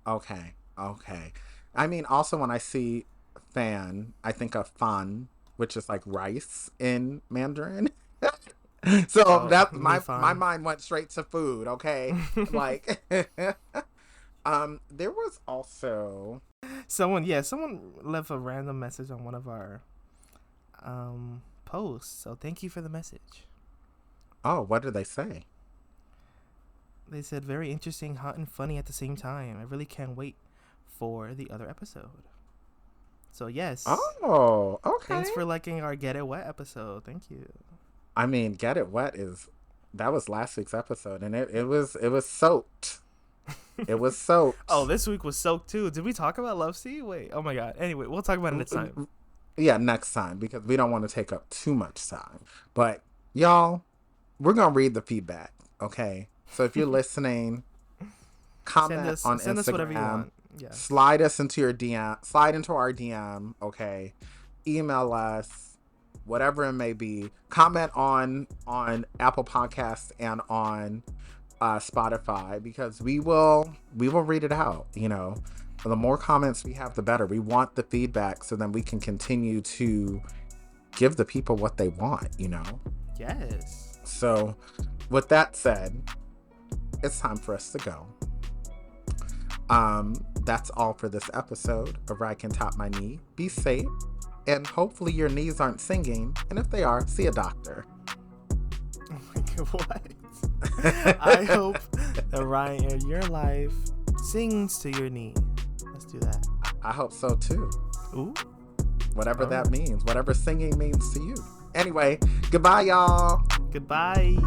Speaker 1: Okay. I mean, also when I see fan, I think of fan, which is like rice in Mandarin. So that my mind went straight to food. Okay, like there was also
Speaker 2: someone left a random message on one of our posts. So thank you for the message.
Speaker 1: Oh, what did they say?
Speaker 2: They said, very interesting, hot, and funny at the same time. I really can't wait for the other episode. So, yes.
Speaker 1: Oh, okay.
Speaker 2: Thanks for liking our Get It Wet episode. Thank you.
Speaker 1: I mean, Get It Wet is That was last week's episode, and it was soaked. It was soaked.
Speaker 2: Oh, this week was soaked too. Did we talk about Love Sea? Wait, oh my god. Anyway, we'll talk about it next time.
Speaker 1: Yeah, next time, because we don't want to take up too much time. But y'all, we're gonna read the feedback, okay? So if you're listening, comment on Instagram.
Speaker 2: Send us whatever you want. Yeah.
Speaker 1: Slide us into your DM. Slide into our DM, okay? Email us, whatever it may be. Comment on Apple Podcasts and on Spotify, because we will read it out. You know, the more comments we have, the better. We want the feedback so then we can continue to give the people what they want. You know.
Speaker 2: Yes.
Speaker 1: So, with that said, it's time for us to go. That's all for this episode of Ride Can Top My Knee. Be safe, and hopefully your knees aren't singing. And if they are, see a doctor.
Speaker 2: Oh my god, what? I hope that Ryan, your life sings to your knee. Let's do that.
Speaker 1: I hope so too.
Speaker 2: Ooh.
Speaker 1: Whatever that means. Whatever singing means to you. Anyway, goodbye, y'all.
Speaker 2: Goodbye.